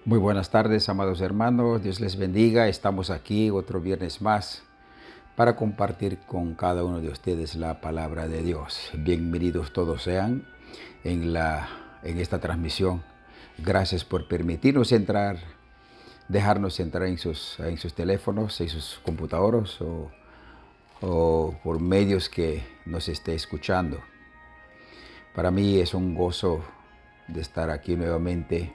Muy buenas tardes, amados hermanos. Dios les bendiga. Estamos aquí otro viernes más para compartir con cada uno de ustedes la palabra de Dios. Bienvenidos todos sean en esta transmisión. Gracias por permitirnos entrar, dejarnos entrar en sus teléfonos, en sus computadoras o por medios que nos esté escuchando. Para mí es un gozo de estar aquí nuevamente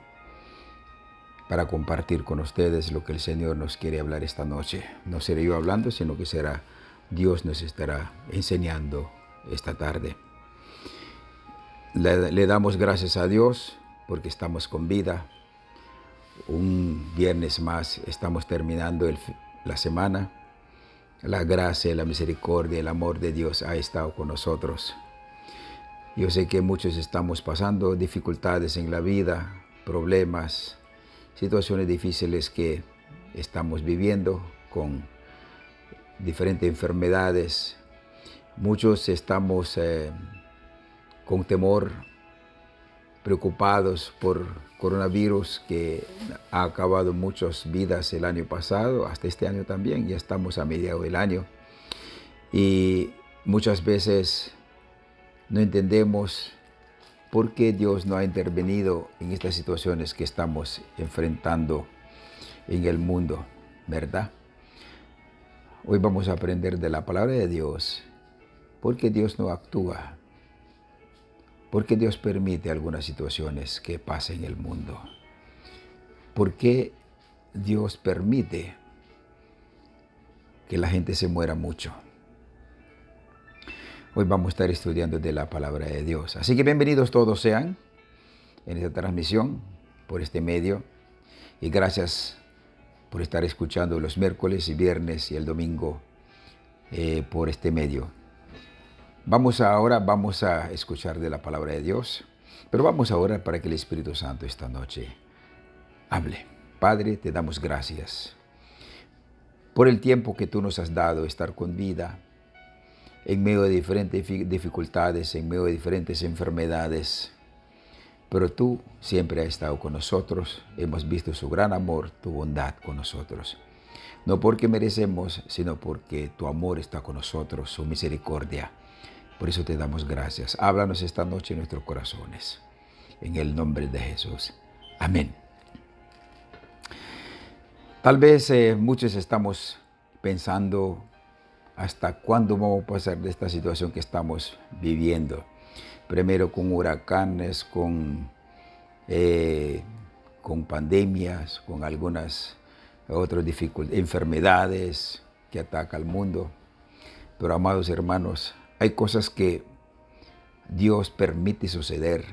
para compartir con ustedes lo que el Señor nos quiere hablar esta noche. No seré yo hablando, sino que será Dios nos estará enseñando esta tarde. Le damos gracias a Dios porque estamos con vida. Un viernes más estamos terminando la semana. La gracia, la misericordia, el amor de Dios ha estado con nosotros. Yo sé que muchos estamos pasando dificultades en la vida, problemas, situaciones difíciles que estamos viviendo con diferentes enfermedades. Muchos estamos con temor, preocupados por coronavirus que ha acabado muchas vidas el año pasado, hasta este año también. Ya estamos a mediados del año y muchas veces no entendemos por qué Dios no ha intervenido en estas situaciones que estamos enfrentando en el mundo, ¿verdad? Hoy vamos a aprender de la palabra de Dios. ¿Por qué Dios no actúa? ¿Por qué Dios permite algunas situaciones que pasen en el mundo? ¿Por qué Dios permite que la gente se muera mucho? Hoy vamos a estar estudiando de la palabra de Dios. Así que bienvenidos todos sean en esta transmisión por este medio. Y gracias por estar escuchando los miércoles y viernes y el domingo por este medio. Ahora vamos a escuchar de la palabra de Dios, pero vamos a orar para que el Espíritu Santo esta noche hable. Padre, te damos gracias por el tiempo que tú nos has dado estar con vida en medio de diferentes dificultades, en medio de diferentes enfermedades. Pero tú siempre has estado con nosotros, hemos visto su gran amor, tu bondad con nosotros. No porque merecemos, sino porque tu amor está con nosotros, su misericordia. Por eso te damos gracias. Háblanos esta noche en nuestros corazones. En el nombre de Jesús. Amén. Tal vez muchos estamos pensando hasta cuándo vamos a pasar de esta situación que estamos viviendo. Primero con huracanes, con pandemias, con algunas otras enfermedades que atacan al mundo. Pero amados hermanos, hay cosas que Dios permite suceder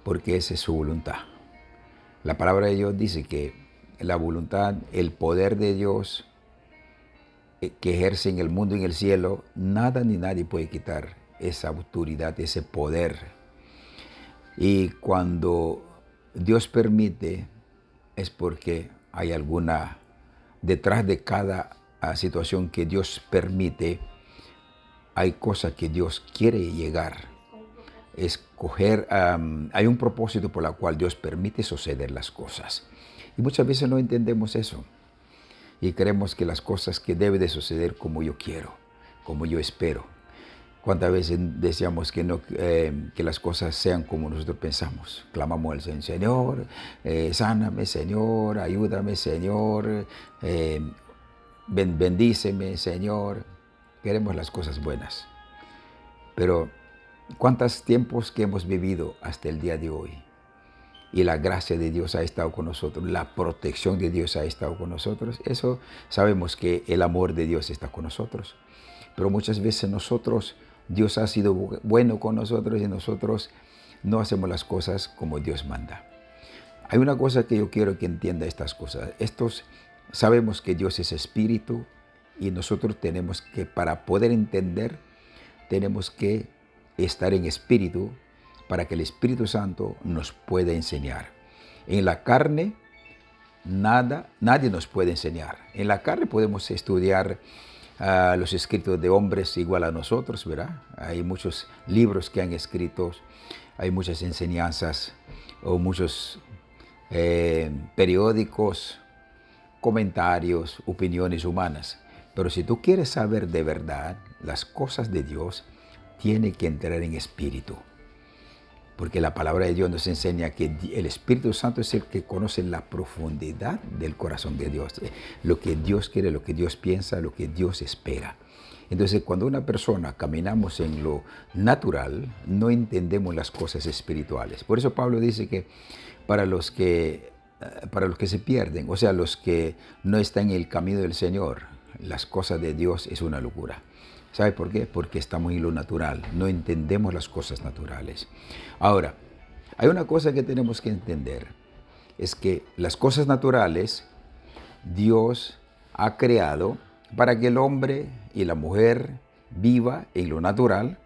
porque esa es su voluntad. La palabra de Dios dice que la voluntad, el poder de Dios que ejerce en el mundo y en el cielo, nada ni nadie puede quitar esa autoridad, ese poder. Y cuando Dios permite, es porque hay alguna, detrás de cada situación que Dios permite, hay cosas que Dios quiere llegar. Hay un propósito por el cual Dios permite suceder las cosas. Y muchas veces no entendemos eso. Y creemos que las cosas que deben de suceder como yo quiero, como yo espero. ¿Cuántas veces deseamos que las cosas sean como nosotros pensamos? Clamamos al Señor, Señor, sáname, Señor, ayúdame, Señor, bendíceme, Señor. Queremos las cosas buenas. Pero ¿cuántos tiempos que hemos vivido hasta el día de hoy? Y la gracia de Dios ha estado con nosotros, la protección de Dios ha estado con nosotros. Eso sabemos que el amor de Dios está con nosotros. Pero muchas veces Dios ha sido bueno con nosotros y nosotros no hacemos las cosas como Dios manda. Hay una cosa que yo quiero que entienda estas cosas. Sabemos que Dios es espíritu y nosotros tenemos que, para poder entender, tenemos que estar en espíritu para que el Espíritu Santo nos pueda enseñar. En la carne, nadie nos puede enseñar. En la carne podemos estudiar los escritos de hombres igual a nosotros, ¿verdad? Hay muchos libros que han escrito, hay muchas enseñanzas o muchos periódicos, comentarios, opiniones humanas. Pero si tú quieres saber de verdad las cosas de Dios, tiene que entrar en espíritu. Porque la palabra de Dios nos enseña que el Espíritu Santo es el que conoce la profundidad del corazón de Dios. Lo que Dios quiere, lo que Dios piensa, lo que Dios espera. Entonces, cuando una persona caminamos en lo natural, no entendemos las cosas espirituales. Por eso Pablo dice que para los que se pierden, o sea, los que no están en el camino del Señor, las cosas de Dios es una locura. ¿Sabe por qué? Porque estamos en lo natural, no entendemos las cosas naturales. Ahora, hay una cosa que tenemos que entender, es que las cosas naturales Dios ha creado para que el hombre y la mujer viva en lo natural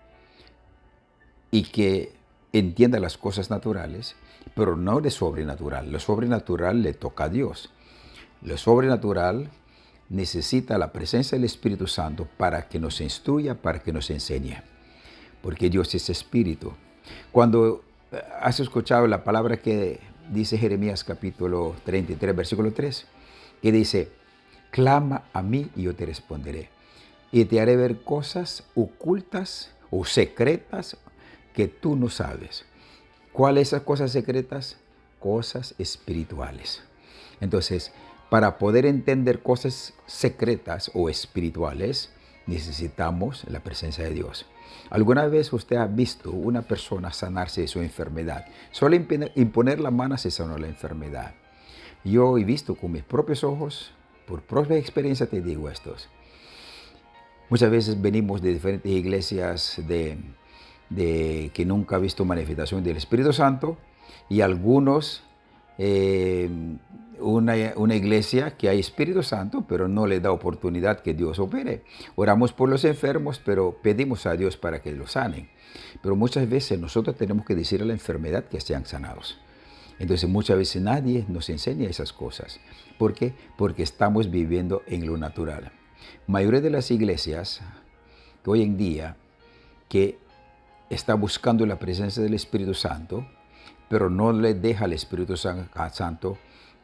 y que entienda las cosas naturales, pero no de sobrenatural. Lo sobrenatural le toca a Dios. Lo sobrenatural necesita la presencia del Espíritu Santo para que nos instruya, para que nos enseñe. Porque Dios es Espíritu. Cuando has escuchado la palabra que dice Jeremías capítulo 33, versículo 3, que dice, clama a mí y yo te responderé. Y te haré ver cosas ocultas o secretas que tú no sabes. ¿Cuáles esas cosas secretas? Cosas espirituales. Entonces, para poder entender cosas secretas o espirituales, necesitamos la presencia de Dios. ¿Alguna vez usted ha visto una persona sanarse de su enfermedad? Solo imponer la mano se sanó la enfermedad. Yo he visto con mis propios ojos, por propia experiencia te digo esto. Muchas veces venimos de diferentes iglesias que nunca han visto manifestación del Espíritu Santo y algunos una iglesia que hay Espíritu Santo, pero no le da oportunidad que Dios opere. Oramos por los enfermos, pero pedimos a Dios para que los sanen. Pero muchas veces nosotros tenemos que decir a la enfermedad que sean sanados. Entonces muchas veces nadie nos enseña esas cosas. ¿Por qué? Porque estamos viviendo en lo natural. Mayoría de las iglesias que hoy en día que está buscando la presencia del Espíritu Santo, pero no le deja al Espíritu Santo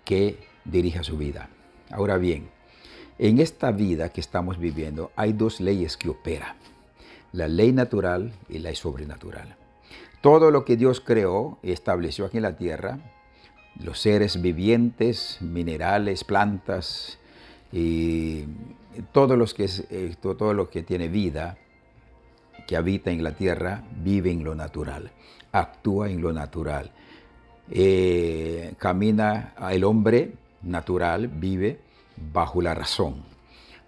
que dirija su vida. Ahora bien, en esta vida que estamos viviendo hay dos leyes que operan. La ley natural y la sobrenatural. Todo lo que Dios creó y estableció aquí en la tierra, los seres vivientes, minerales, plantas y todo lo que tiene vida, que habita en la tierra, vive en lo natural, actúa en lo natural. Camina, el hombre natural vive bajo la razón.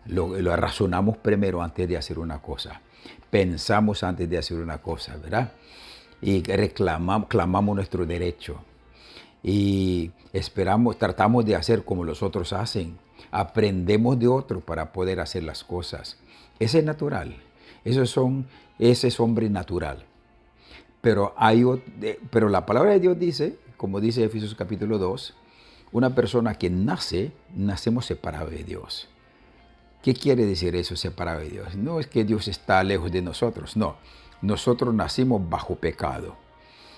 Lo razonamos primero antes de hacer una cosa. Pensamos antes de hacer una cosa, ¿verdad? Y clamamos nuestro derecho. Y tratamos de hacer como los otros hacen. Aprendemos de otros para poder hacer las cosas. Ese es natural. Ese es hombre natural. Pero la palabra de Dios dice, como dice Efesios capítulo 2, una persona que nacemos separados de Dios. ¿Qué quiere decir eso, separado de Dios? No es que Dios está lejos de nosotros, no. Nosotros nacimos bajo pecado.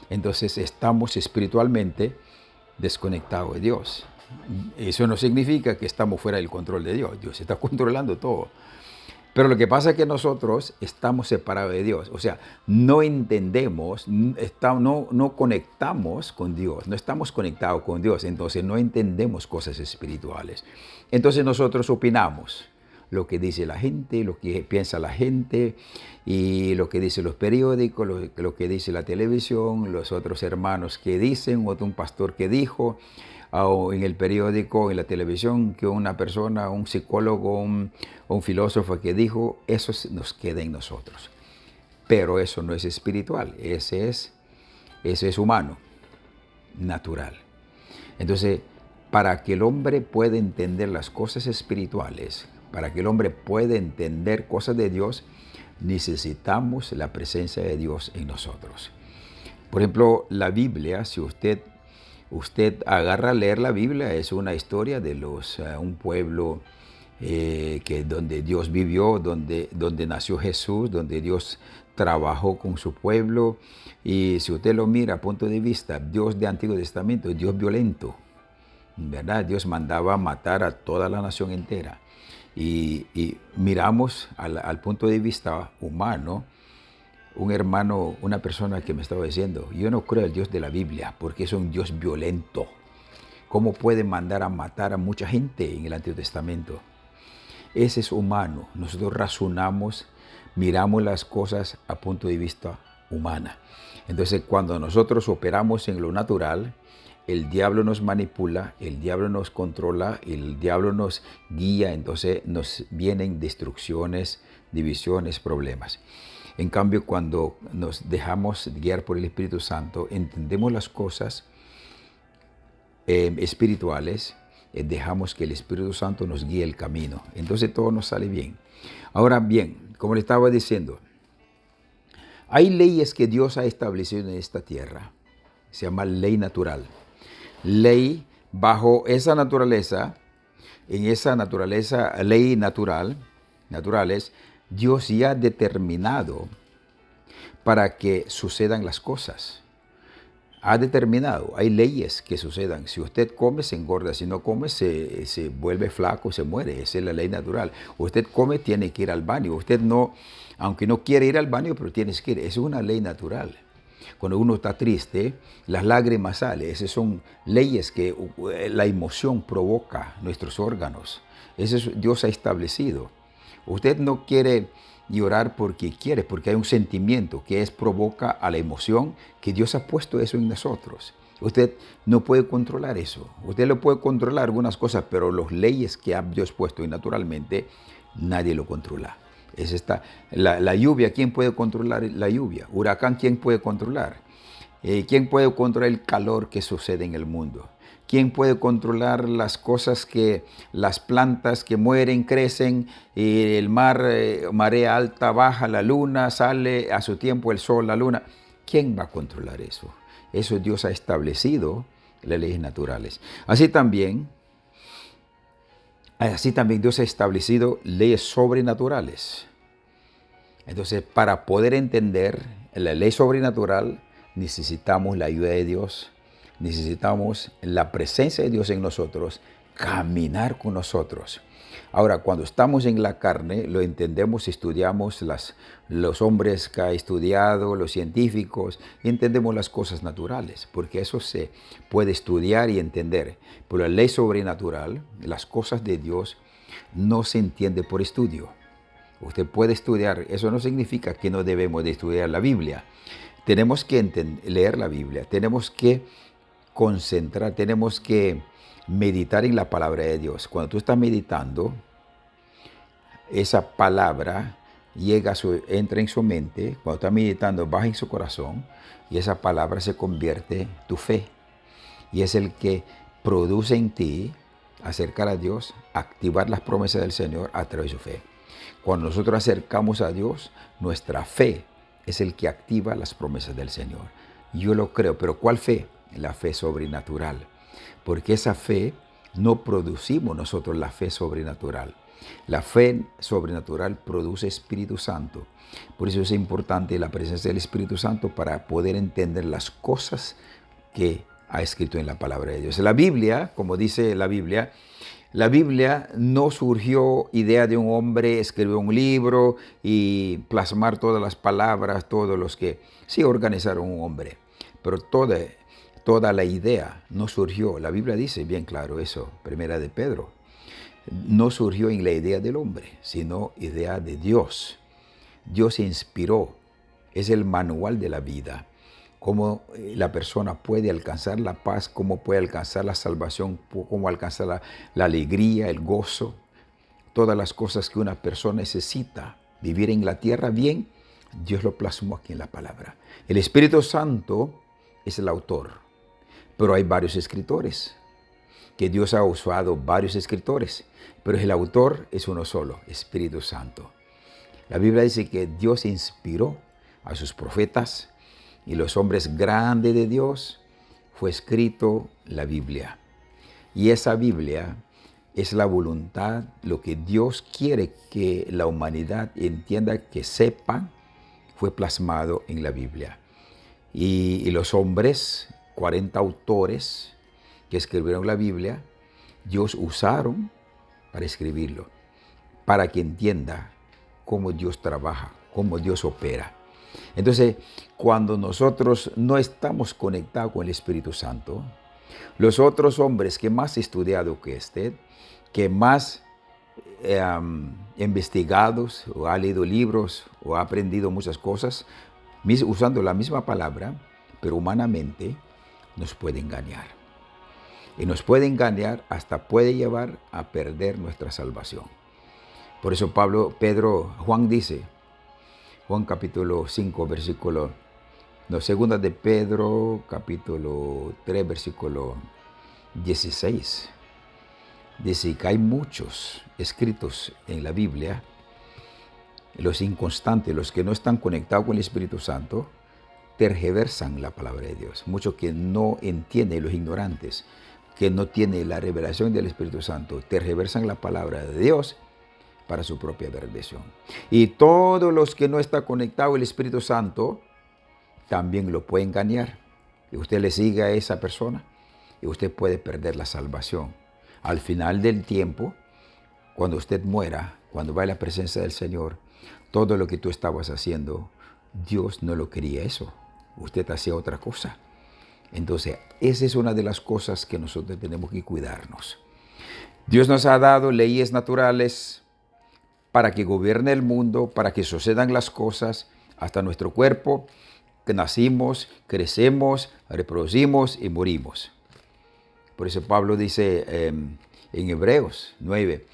Entonces estamos espiritualmente desconectados de Dios. Eso no significa que estamos fuera del control de Dios. Dios está controlando todo. Pero lo que pasa es que nosotros estamos separados de Dios. O sea, no entendemos, no conectamos con Dios, no estamos conectados con Dios. Entonces no entendemos cosas espirituales. Entonces nosotros opinamos lo que dice la gente, lo que piensa la gente y lo que dicen los periódicos, lo que dice la televisión, los otros hermanos que dicen, un pastor que dijo, o en el periódico, en la televisión, que una persona, un psicólogo, un filósofo que dijo, eso nos queda en nosotros. Pero eso no es espiritual, ese es humano, natural. Entonces, para que el hombre pueda entender las cosas espirituales, para que el hombre pueda entender cosas de Dios, necesitamos la presencia de Dios en nosotros. Por ejemplo, la Biblia, si usted agarra a leer la Biblia, es una historia de un pueblo donde Dios vivió, donde nació Jesús, donde Dios trabajó con su pueblo. Y si usted lo mira a punto de vista, Dios de Antiguo Testamento es Dios violento. ¿verdad? Dios mandaba matar a toda la nación entera. Y miramos al punto de vista humano, un hermano, una persona que me estaba diciendo, yo no creo al Dios de la Biblia porque es un Dios violento. ¿Cómo puede mandar a matar a mucha gente en el Antiguo Testamento? Ese es humano. Nosotros razonamos, miramos las cosas a punto de vista humana. Entonces, cuando nosotros operamos en lo natural, el diablo nos manipula, el diablo nos controla, el diablo nos guía, entonces nos vienen destrucciones, divisiones, problemas. En cambio, cuando nos dejamos guiar por el Espíritu Santo, entendemos las cosas espirituales, dejamos que el Espíritu Santo nos guíe el camino. Entonces todo nos sale bien. Ahora bien, como le estaba diciendo, hay leyes que Dios ha establecido en esta tierra. Se llama ley natural. Ley bajo esa naturaleza, en esa naturaleza, ley natural, naturales, Dios ya ha determinado para que sucedan las cosas. Ha determinado, hay leyes que sucedan. Si usted come, se engorda. Si no come, se vuelve flaco, se muere. Esa es la ley natural. Usted come, tiene que ir al baño. Usted no, aunque no quiere ir al baño, pero tienes que ir. Esa es una ley natural. Cuando uno está triste, las lágrimas salen. Esas son leyes que la emoción provoca nuestros órganos. Eso Dios ha establecido. Usted no quiere llorar porque quiere, porque hay un sentimiento que provoca a la emoción, que Dios ha puesto eso en nosotros. Usted no puede controlar eso. Usted lo puede controlar algunas cosas, pero las leyes que ha Dios puesto y naturalmente nadie lo controla. La lluvia, ¿quién puede controlar la lluvia? Huracán, ¿quién puede controlar? ¿Quién puede controlar el calor que sucede en el mundo? ¿Quién puede controlar las cosas las plantas que mueren, crecen, y el mar, marea alta, baja, la luna, sale a su tiempo el sol, la luna? ¿Quién va a controlar eso? Eso Dios ha establecido, las leyes naturales. Así también Dios ha establecido leyes sobrenaturales. Entonces, para poder entender la ley sobrenatural, necesitamos la ayuda de Dios. Necesitamos la presencia de Dios en nosotros, caminar con nosotros. Ahora, cuando estamos en la carne, lo entendemos, estudiamos los hombres que ha estudiado, los científicos, y entendemos las cosas naturales, porque eso se puede estudiar y entender. Pero la ley sobrenatural, las cosas de Dios, no se entiende por estudio. Usted puede estudiar, eso no significa que no debemos de estudiar la Biblia. Tenemos que leer la Biblia, tenemos que concentrar, tenemos que meditar en la palabra de Dios. Cuando tú estás meditando, esa palabra entra en su mente. Cuando estás meditando, baja en su corazón y esa palabra se convierte en tu fe. Y es el que produce en ti acercar a Dios, activar las promesas del Señor a través de su fe. Cuando nosotros acercamos a Dios, nuestra fe es el que activa las promesas del Señor. Yo lo creo, pero ¿cuál fe? La fe sobrenatural, porque esa fe no producimos nosotros la fe sobrenatural. La fe sobrenatural produce Espíritu Santo. Por eso es importante la presencia del Espíritu Santo para poder entender las cosas que ha escrito en la palabra de Dios. La Biblia, como dice la Biblia no surgió idea de un hombre escribió un libro y plasmar todas las palabras, todos los que sí organizaron un hombre, pero toda la idea no surgió. La Biblia dice bien claro eso, Primera de Pedro. No surgió en la idea del hombre, sino idea de Dios. Dios inspiró, es el manual de la vida. Cómo la persona puede alcanzar la paz, cómo puede alcanzar la salvación, cómo alcanzar la alegría, el gozo. Todas las cosas que una persona necesita vivir en la tierra bien, Dios lo plasmó aquí en la palabra. El Espíritu Santo es el autor, pero hay varios escritores, que Dios ha usado varios escritores, pero el autor es uno solo, Espíritu Santo. La Biblia dice que Dios inspiró a sus profetas y los hombres grandes de Dios, fue escrito la Biblia. Y esa Biblia es la voluntad, lo que Dios quiere que la humanidad entienda, que sepa, fue plasmado en la Biblia. Y los hombres, 40 autores, que escribieron la Biblia, Dios usaron para escribirlo, para que entienda cómo Dios trabaja, cómo Dios opera. Entonces, cuando nosotros no estamos conectados con el Espíritu Santo, los otros hombres que más estudiado que usted, que más investigados o ha leído libros o ha aprendido muchas cosas, usando la misma palabra, pero humanamente nos puede engañar. Y nos puede engañar hasta puede llevar a perder nuestra salvación. Por eso Juan dice, Juan capítulo 5, versículo, segunda de Pedro capítulo 3, versículo 16. Dice que hay muchos escritos en la Biblia, los inconstantes, los que no están conectados con el Espíritu Santo, tergiversan la palabra de Dios. Muchos que no entienden, los ignorantes, que no tienen la revelación del Espíritu Santo, tergiversan la palabra de Dios para su propia perdición. Y todos los que no están conectados al Espíritu Santo, también lo puede engañar. Y usted le sigue a esa persona y usted puede perder la salvación. Al final del tiempo, cuando usted muera, cuando vaya a la presencia del Señor, todo lo que tú estabas haciendo, Dios no lo quería eso. Usted hacía otra cosa. Entonces, esa es una de las cosas que nosotros tenemos que cuidarnos. Dios nos ha dado leyes naturales para que gobierne el mundo, para que sucedan las cosas hasta nuestro cuerpo, que nacimos, crecemos, reproducimos y morimos. Por eso Pablo dice en Hebreos 9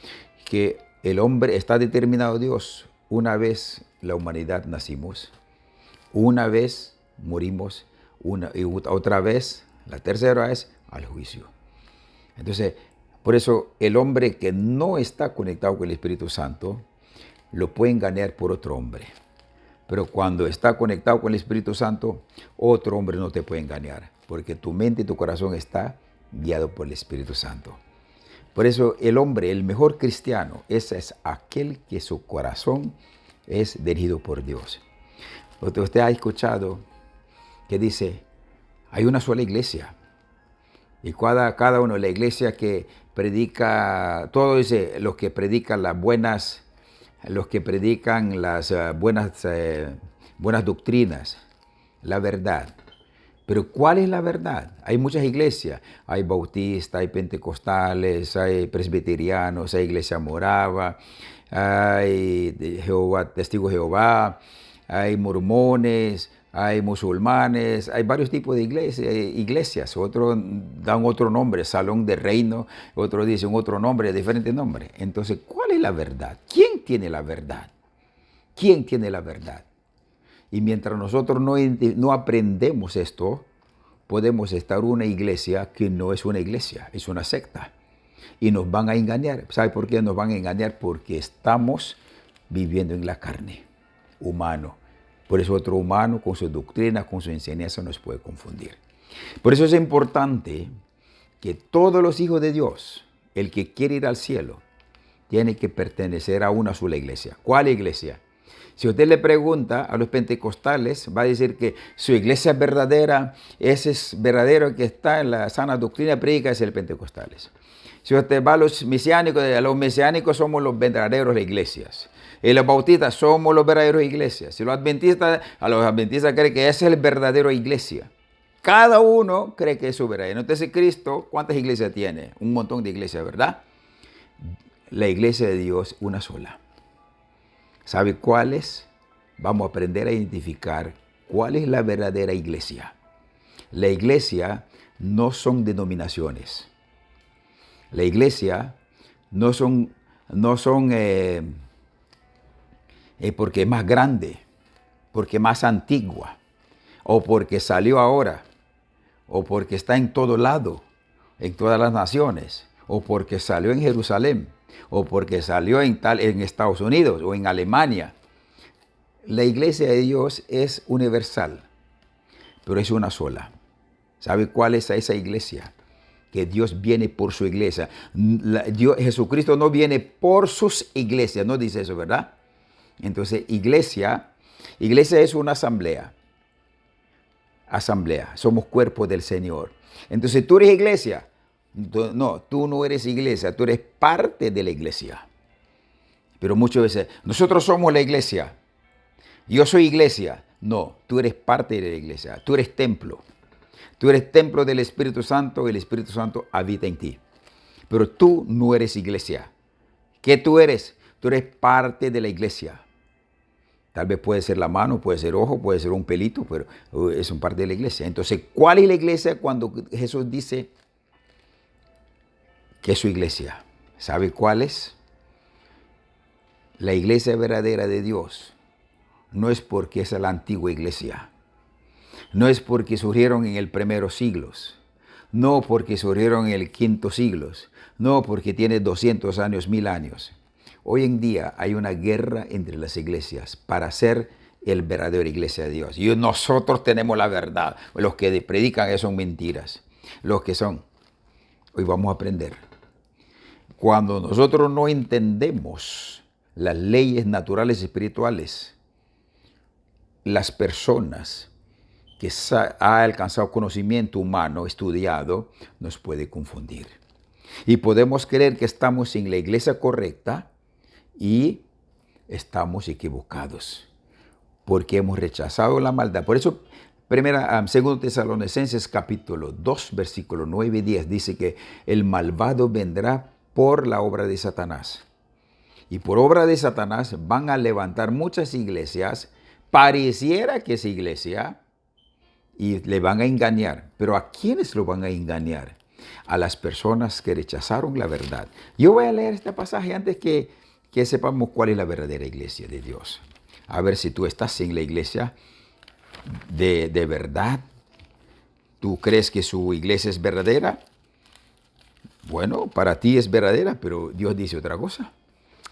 que el hombre está determinado Dios. Una vez la humanidad nacimos, una vez morimos, y otra vez, la tercera vez, al juicio. Entonces, por eso el hombre que no está conectado con el Espíritu Santo, lo puede engañar por otro hombre. Pero cuando está conectado con el Espíritu Santo, otro hombre no te puede engañar, porque tu mente y tu corazón está guiado por el Espíritu Santo. Por eso el hombre, el mejor cristiano, ese es aquel que su corazón es dirigido por Dios. Usted ha escuchado que dice, hay una sola iglesia. Y cada uno de la iglesia que predica, todo dice, los que predican las buenas doctrinas, la verdad. Pero ¿cuál es la verdad? Hay muchas iglesias. Hay bautistas, hay pentecostales, hay presbiterianos, hay iglesia morava, hay testigos de Jehová, hay mormones, hay musulmanes, hay varios tipos de iglesias. Otros dan otro nombre, Salón de Reino, otros dicen otro nombre, diferente nombre. Entonces, ¿cuál es la verdad? ¿Quién tiene la verdad? ¿Quién tiene la verdad? Y mientras nosotros no aprendemos esto, podemos estar en una iglesia que no es una iglesia, es una secta. Y nos van a engañar. ¿Sabe por qué nos van a engañar? Porque estamos viviendo en la carne, humano. Por eso otro humano con su doctrina, con su enseñanza nos puede confundir. Por eso es importante que todos los hijos de Dios, el que quiere ir al cielo, tiene que pertenecer a una sola iglesia. ¿Cuál iglesia? Si usted le pregunta a los pentecostales, va a decir que su iglesia es verdadera, ese es verdadero que está en la sana doctrina prédica, es el pentecostales. Si usted va a los mesiánicos somos los verdaderos iglesias. Y los bautistas somos los verdaderos iglesias. Si a los adventistas creen que esa es el verdadero iglesia. Cada uno cree que es su verdadero. Entonces Cristo, ¿cuántas iglesias tiene? Un montón de iglesias, ¿verdad? La iglesia de Dios, una sola. ¿Sabe cuál es? Vamos a aprender a identificar cuál es la verdadera iglesia. La iglesia no son denominaciones. La iglesia no son porque es más grande, porque es más antigua, o porque salió ahora, o porque está en todo lado, en todas las naciones, o porque salió en Jerusalén, o porque salió en Estados Unidos o en Alemania. La iglesia de Dios es universal, pero es una sola. ¿Sabe cuál es esa iglesia? Que Dios viene por su iglesia. Jesucristo no viene por sus iglesias, no dice eso, ¿verdad? Entonces, iglesia es una asamblea. Somos cuerpo del Señor. Entonces, tú eres iglesia. No, tú no eres iglesia, tú eres parte de la iglesia. Pero muchas veces, nosotros somos la iglesia. Yo soy iglesia. No, tú eres parte de la iglesia. Tú eres templo. Tú eres templo del Espíritu Santo y el Espíritu Santo habita en ti. Pero tú no eres iglesia. ¿Qué tú eres? Tú eres parte de la iglesia. Tal vez puede ser la mano, puede ser ojo, puede ser un pelito, pero es un parte de la iglesia. Entonces, ¿cuál es la iglesia cuando Jesús dice que es su iglesia? ¿Sabe cuál es? La iglesia verdadera de Dios no es porque es la antigua iglesia. No es porque surgieron en el primeros siglos. No porque surgieron en el quinto siglo. No porque tiene 200 años, 1000 años. Hoy en día hay una guerra entre las iglesias para ser el verdadero iglesia de Dios. Y nosotros tenemos la verdad. Los que predican eso son mentiras. Los que son. Hoy vamos a aprender. Cuando nosotros no entendemos las leyes naturales y espirituales, las personas que ha alcanzado conocimiento humano, estudiado, nos puede confundir. Y podemos creer que estamos en la iglesia correcta y estamos equivocados, porque hemos rechazado la maldad. Por eso, segundo Tesalonicenses capítulo 2, versículo 9 y 10, dice que el malvado vendrá por la obra de Satanás. Y por obra de Satanás van a levantar muchas iglesias, pareciera que es iglesia, y le van a engañar. Pero ¿a quiénes lo van a engañar? A las personas que rechazaron la verdad. Yo voy a leer este pasaje antes que sepamos cuál es la verdadera iglesia de Dios. A ver si tú estás en la iglesia de verdad. ¿Tú crees que su iglesia es verdadera? Bueno, para ti es verdadera, pero Dios dice otra cosa.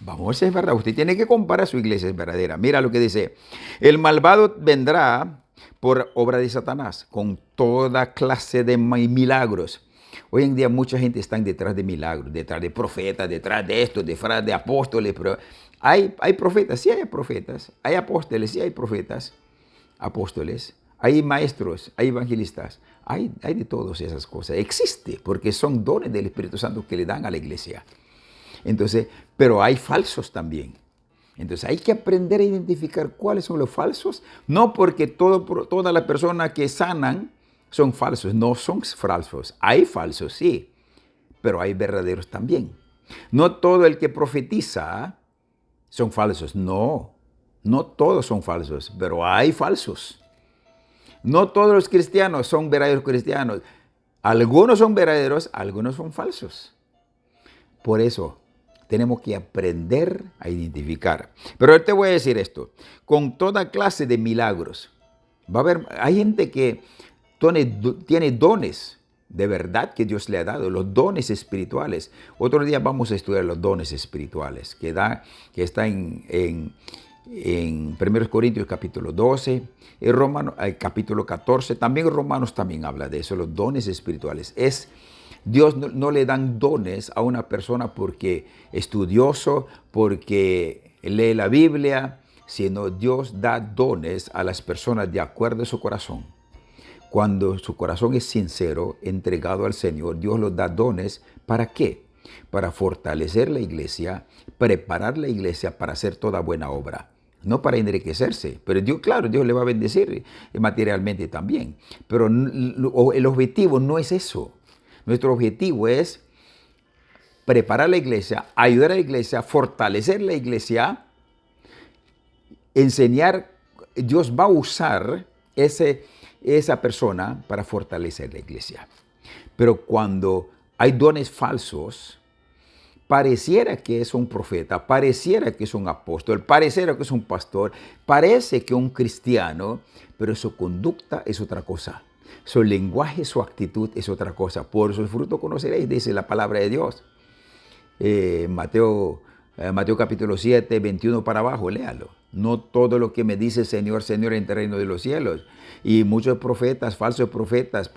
Vamos a ver si es verdad. Usted tiene que comparar su iglesia es verdadera. Mira lo que dice. El malvado vendrá por obra de Satanás, con toda clase de milagros. Hoy en día mucha gente está detrás de milagros, detrás de profetas, detrás de esto, detrás de apóstoles. Pero hay profetas, sí hay profetas. Hay apóstoles, sí hay profetas, apóstoles. Hay maestros, hay evangelistas. Hay de todas esas cosas. Existe, porque son dones del Espíritu Santo que le dan a la iglesia. Entonces, pero hay falsos también. Entonces hay que aprender a identificar cuáles son los falsos. No porque todas las personas que sanan son falsos. No son falsos. Hay falsos, sí. Pero hay verdaderos también. No todo el que profetiza son falsos. No. No todos son falsos. Pero hay falsos. No todos los cristianos son verdaderos cristianos. Algunos son verdaderos, algunos son falsos. Por eso tenemos que aprender a identificar. Pero yo te voy a decir esto, con toda clase de milagros. Hay gente que tiene dones de verdad que Dios le ha dado, los dones espirituales. Otro día vamos a estudiar los dones espirituales, que está en 1 Corintios capítulo 12, en Romanos capítulo 14, también Romanos también habla de eso, los dones espirituales. Dios no le dan dones a una persona porque estudioso, porque lee la Biblia, sino Dios da dones a las personas de acuerdo a su corazón. Cuando su corazón es sincero, entregado al Señor, Dios los da dones. ¿Para qué? Para fortalecer la iglesia, preparar la iglesia para hacer toda buena obra. No para enriquecerse, pero Dios, claro, Dios le va a bendecir materialmente también. Pero el objetivo no es eso. Nuestro objetivo es preparar la iglesia, ayudar a la iglesia, fortalecer la iglesia, enseñar. Dios va a usar esa persona para fortalecer la iglesia. Pero cuando hay dones falsos, pareciera que es un profeta, pareciera que es un apóstol, pareciera que es un pastor, parece que es un cristiano, pero su conducta es otra cosa. Su lenguaje, su actitud es otra cosa. Por sus frutos conoceréis, dice la palabra de Dios. Mateo capítulo 7, 21 para abajo, léalo. No todo lo que me dice Señor, Señor, en el reino de los cielos. Y muchos profetas, falsos profetas,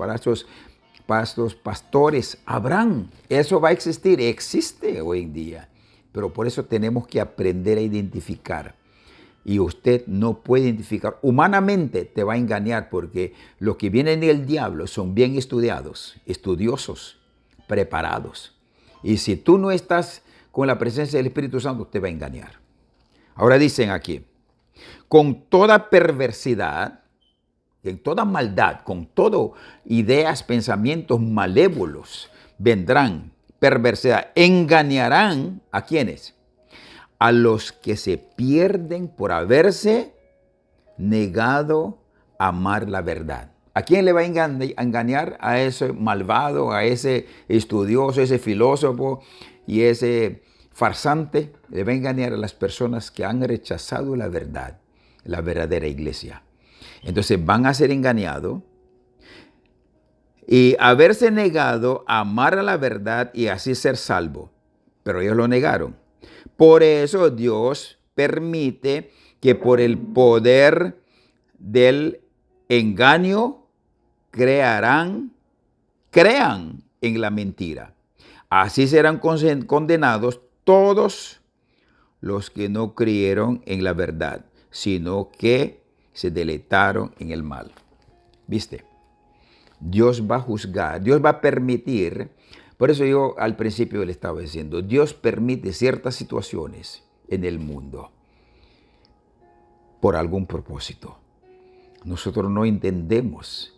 pastores, habrán. Eso va a existir, existe hoy en día. Pero por eso tenemos que aprender a identificar. Y usted no puede identificar. Humanamente te va a engañar porque los que vienen del diablo son bien estudiados, estudiosos, preparados. Y si tú no estás con la presencia del Espíritu Santo, te va a engañar. Ahora dicen aquí, con toda perversidad, en toda maldad, con todo ideas, pensamientos malévolos, vendrán perversidad, engañarán ¿a quiénes? A los que se pierden por haberse negado a amar la verdad. ¿A quién le va a engañar? A ese malvado, a ese estudioso, ese filósofo y ese farsante. Le va a engañar a las personas que han rechazado la verdad, la verdadera iglesia. Entonces van a ser engañados y haberse negado a amar a la verdad y así ser salvo. Pero ellos lo negaron. Por eso Dios permite que por el poder del engaño crean en la mentira. Así serán condenados todos los que no creyeron en la verdad, sino que se deleitaron en el mal. ¿Viste? Dios va a juzgar, Dios va a permitir. Por eso yo al principio le estaba diciendo, Dios permite ciertas situaciones en el mundo por algún propósito. Nosotros no entendemos.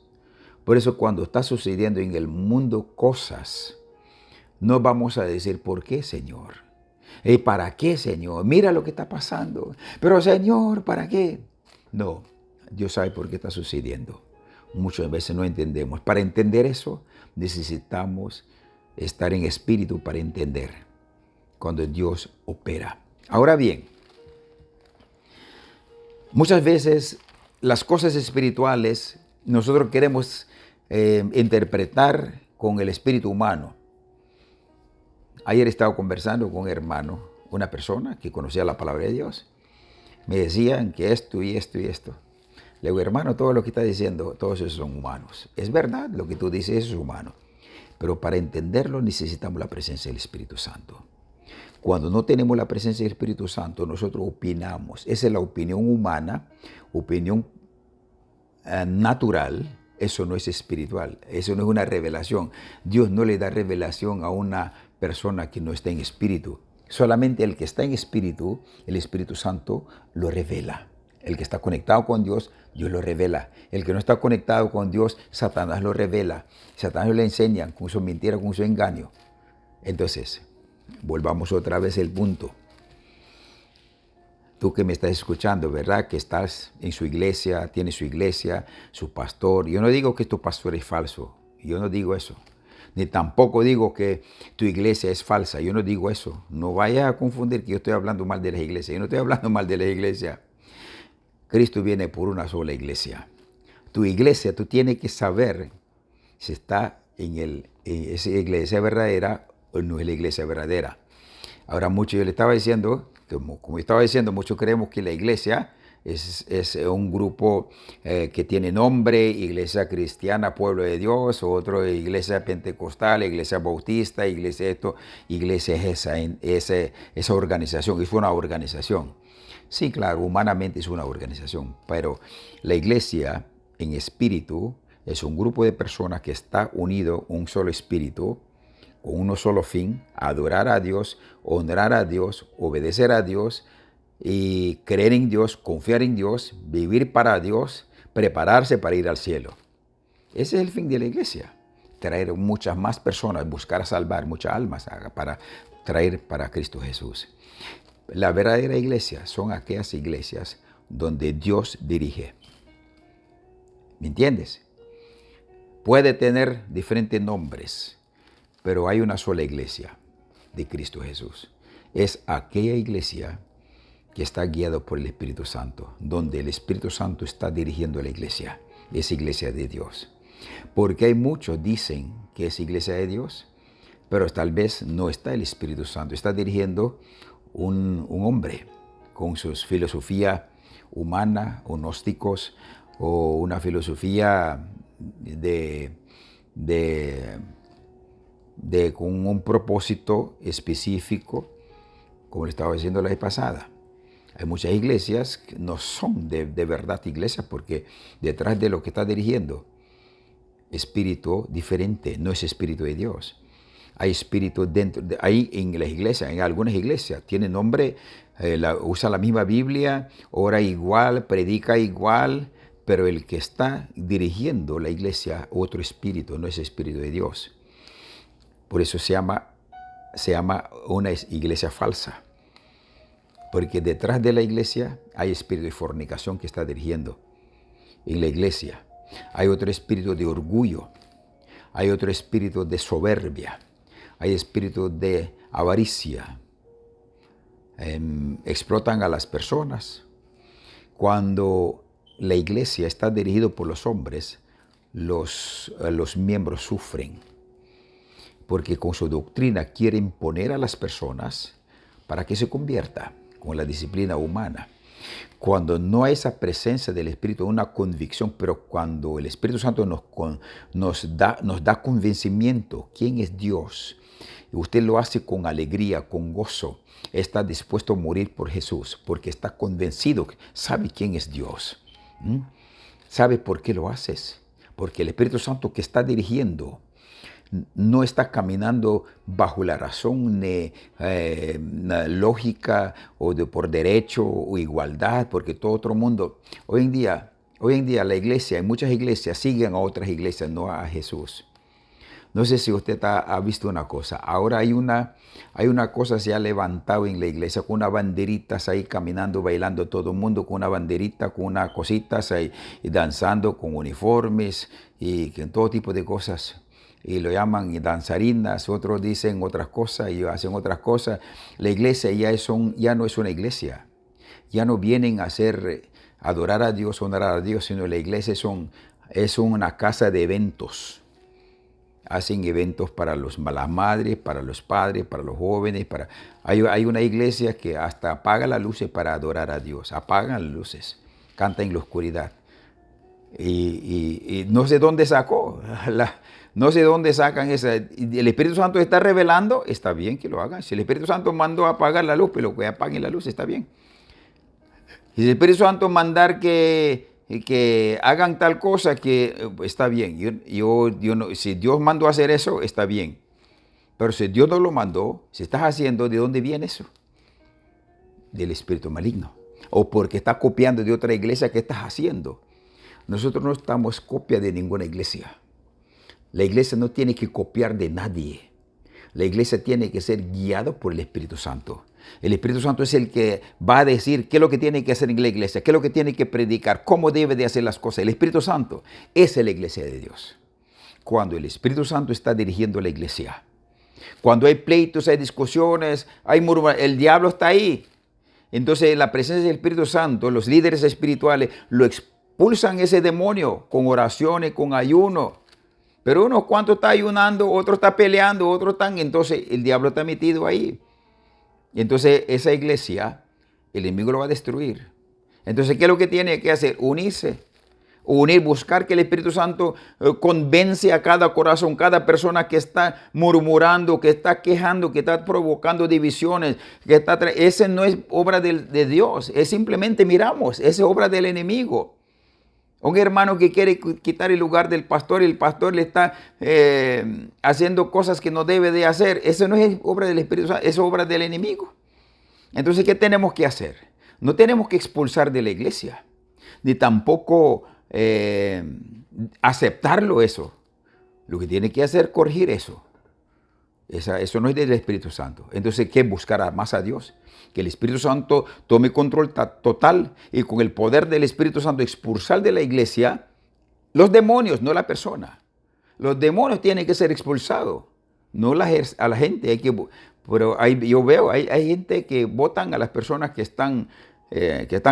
Por eso cuando está sucediendo en el mundo cosas, no vamos a decir, ¿por qué, Señor? ¿Y para qué, Señor? Mira lo que está pasando. Pero, Señor, ¿para qué? No, Dios sabe por qué está sucediendo. Muchas veces no entendemos. Para entender eso, necesitamos estar en espíritu para entender cuando Dios opera. Ahora bien, muchas veces las cosas espirituales nosotros queremos interpretar con el espíritu humano. Ayer estaba conversando con un hermano, una persona que conocía la palabra de Dios. Me decían que esto y esto y esto. Le digo, hermano, todo lo que está diciendo, todos esos son humanos. Es verdad, lo que tú dices es humano. Pero para entenderlo necesitamos la presencia del Espíritu Santo. Cuando no tenemos la presencia del Espíritu Santo, nosotros opinamos. Esa es la opinión humana, opinión natural. Eso no es espiritual, eso no es una revelación. Dios no le da revelación a una persona que no está en espíritu. Solamente el que está en espíritu, el Espíritu Santo lo revela. El que está conectado con Dios, Dios lo revela. El que no está conectado con Dios, Satanás lo revela. Satanás le enseña con su mentira, con su engaño. Entonces, volvamos otra vez al punto. Tú que me estás escuchando, ¿verdad? Que estás en su iglesia, tienes su iglesia, su pastor. Yo no digo que tu pastor es falso. Yo no digo eso. Ni tampoco digo que tu iglesia es falsa. Yo no digo eso. No vayas a confundir que yo estoy hablando mal de la iglesia. Yo no estoy hablando mal de la iglesia. Cristo viene por una sola iglesia. Tu iglesia, tú tienes que saber si está en esa iglesia verdadera o no es la iglesia verdadera. Ahora, yo le estaba diciendo, como estaba diciendo, muchos creemos que la iglesia es un grupo que tiene nombre, iglesia cristiana, pueblo de Dios, otro iglesia pentecostal, iglesia bautista, iglesia esto, iglesia es esa organización, es una organización. Sí, claro, humanamente es una organización, pero la iglesia en espíritu es un grupo de personas que está unido un solo espíritu, con un solo fin, adorar a Dios, honrar a Dios, obedecer a Dios y creer en Dios, confiar en Dios, vivir para Dios, prepararse para ir al cielo. Ese es el fin de la iglesia, traer muchas más personas, buscar salvar muchas almas para traer para Cristo Jesús. La verdadera iglesia son aquellas iglesias donde Dios dirige. ¿Me entiendes? Puede tener diferentes nombres, pero hay una sola iglesia de Cristo Jesús. Es aquella iglesia que está guiada por el Espíritu Santo, donde el Espíritu Santo está dirigiendo la iglesia. Es iglesia de Dios. Porque hay muchos que dicen que es iglesia de Dios, pero tal vez no está el Espíritu Santo. Está dirigiendo un hombre con sus filosofía humana o gnósticos o una filosofía con un propósito específico, como le estaba diciendo la vez pasada. Hay muchas iglesias que no son de verdad iglesias porque detrás de lo que está dirigiendo, espíritu diferente, no es espíritu de Dios. hay espíritu ahí en las iglesias, en algunas iglesias, tiene nombre, usa la misma Biblia, ora igual, predica igual, pero el que está dirigiendo la iglesia, otro espíritu, no es el espíritu de Dios. Por eso se llama una iglesia falsa. Porque detrás de la iglesia hay espíritu de fornicación que está dirigiendo en la iglesia. Hay otro espíritu de orgullo. Hay otro espíritu de soberbia. Hay espíritu de avaricia. Explotan a las personas. Cuando la iglesia está dirigida por los hombres, los miembros sufren. Porque con su doctrina quiere imponer a las personas para que se convierta con la disciplina humana. Cuando no hay esa presencia del Espíritu, una convicción, pero cuando el Espíritu Santo nos da convencimiento, quién es Dios, y usted lo hace con alegría, con gozo, está dispuesto a morir por Jesús, porque está convencido, sabe quién es Dios. ¿Sabe por qué lo haces? Porque el Espíritu Santo que está dirigiendo no está caminando bajo la razón lógica o por derecho o igualdad, porque todo otro mundo, hoy en día la iglesia, en muchas iglesias siguen a otras iglesias, no a Jesús. No sé si usted ha visto una cosa. Ahora hay una cosa se ha levantado en la iglesia con unas banderitas ahí caminando, bailando todo el mundo con una banderita, con unas cositas ahí y danzando con uniformes y con todo tipo de cosas. Y lo llaman danzarinas, otros dicen otras cosas y hacen otras cosas. La iglesia ya no es una iglesia. Ya no vienen a adorar a Dios, honrar a Dios, sino la iglesia es una casa de eventos. Hacen eventos para las madres, para los padres, para los jóvenes. Hay una iglesia que hasta apaga las luces para adorar a Dios. Apagan las luces, canta en la oscuridad. Y no sé dónde sacó, no sé dónde sacan esa. El Espíritu Santo está revelando, está bien que lo hagan. Si el Espíritu Santo mandó a apagar la luz, pero que apaguen la luz, está bien. Si el Espíritu Santo mandar que hagan tal cosa, que está bien. Si Dios mandó a hacer eso, está bien. Pero si Dios no lo mandó, si estás haciendo, ¿de dónde viene eso? Del espíritu maligno. O porque estás copiando de otra iglesia que estás haciendo. Nosotros no estamos copia de ninguna iglesia. La iglesia no tiene que copiar de nadie. La iglesia tiene que ser guiada por el Espíritu Santo. El Espíritu Santo es el que va a decir qué es lo que tiene que hacer en la iglesia, qué es lo que tiene que predicar, cómo debe de hacer las cosas. El Espíritu Santo es la iglesia de Dios. Cuando el Espíritu Santo está dirigiendo la iglesia, cuando hay pleitos, hay discusiones, hay murmuraciones, el diablo está ahí. Entonces la presencia del Espíritu Santo, los líderes espirituales lo expulsan ese demonio con oraciones, con ayuno. Pero unos cuantos está ayunando, otro está peleando, otro están, entonces el diablo está metido ahí. Y entonces esa iglesia, el enemigo lo va a destruir. Entonces, ¿qué es lo que tiene que hacer? Unirse. Buscar que el Espíritu Santo convence a cada corazón, cada persona que está murmurando, que está quejando, que está provocando divisiones, ese no es obra de Dios, es simplemente miramos, es obra del enemigo. Un hermano que quiere quitar el lugar del pastor y el pastor le está haciendo cosas que no debe de hacer. Eso no es obra del Espíritu Santo, es obra del enemigo. Entonces, ¿qué tenemos que hacer? No tenemos que expulsar de la iglesia, ni tampoco aceptarlo eso. Lo que tiene que hacer es corregir eso. Eso no es del Espíritu Santo. Entonces, ¿qué? Buscar más a Dios. Que el Espíritu Santo tome control total y con el poder del Espíritu Santo expulsar de la iglesia los demonios, no la persona. Los demonios tienen que ser expulsados, no a la gente. Pero yo veo, hay gente que votan a las personas que están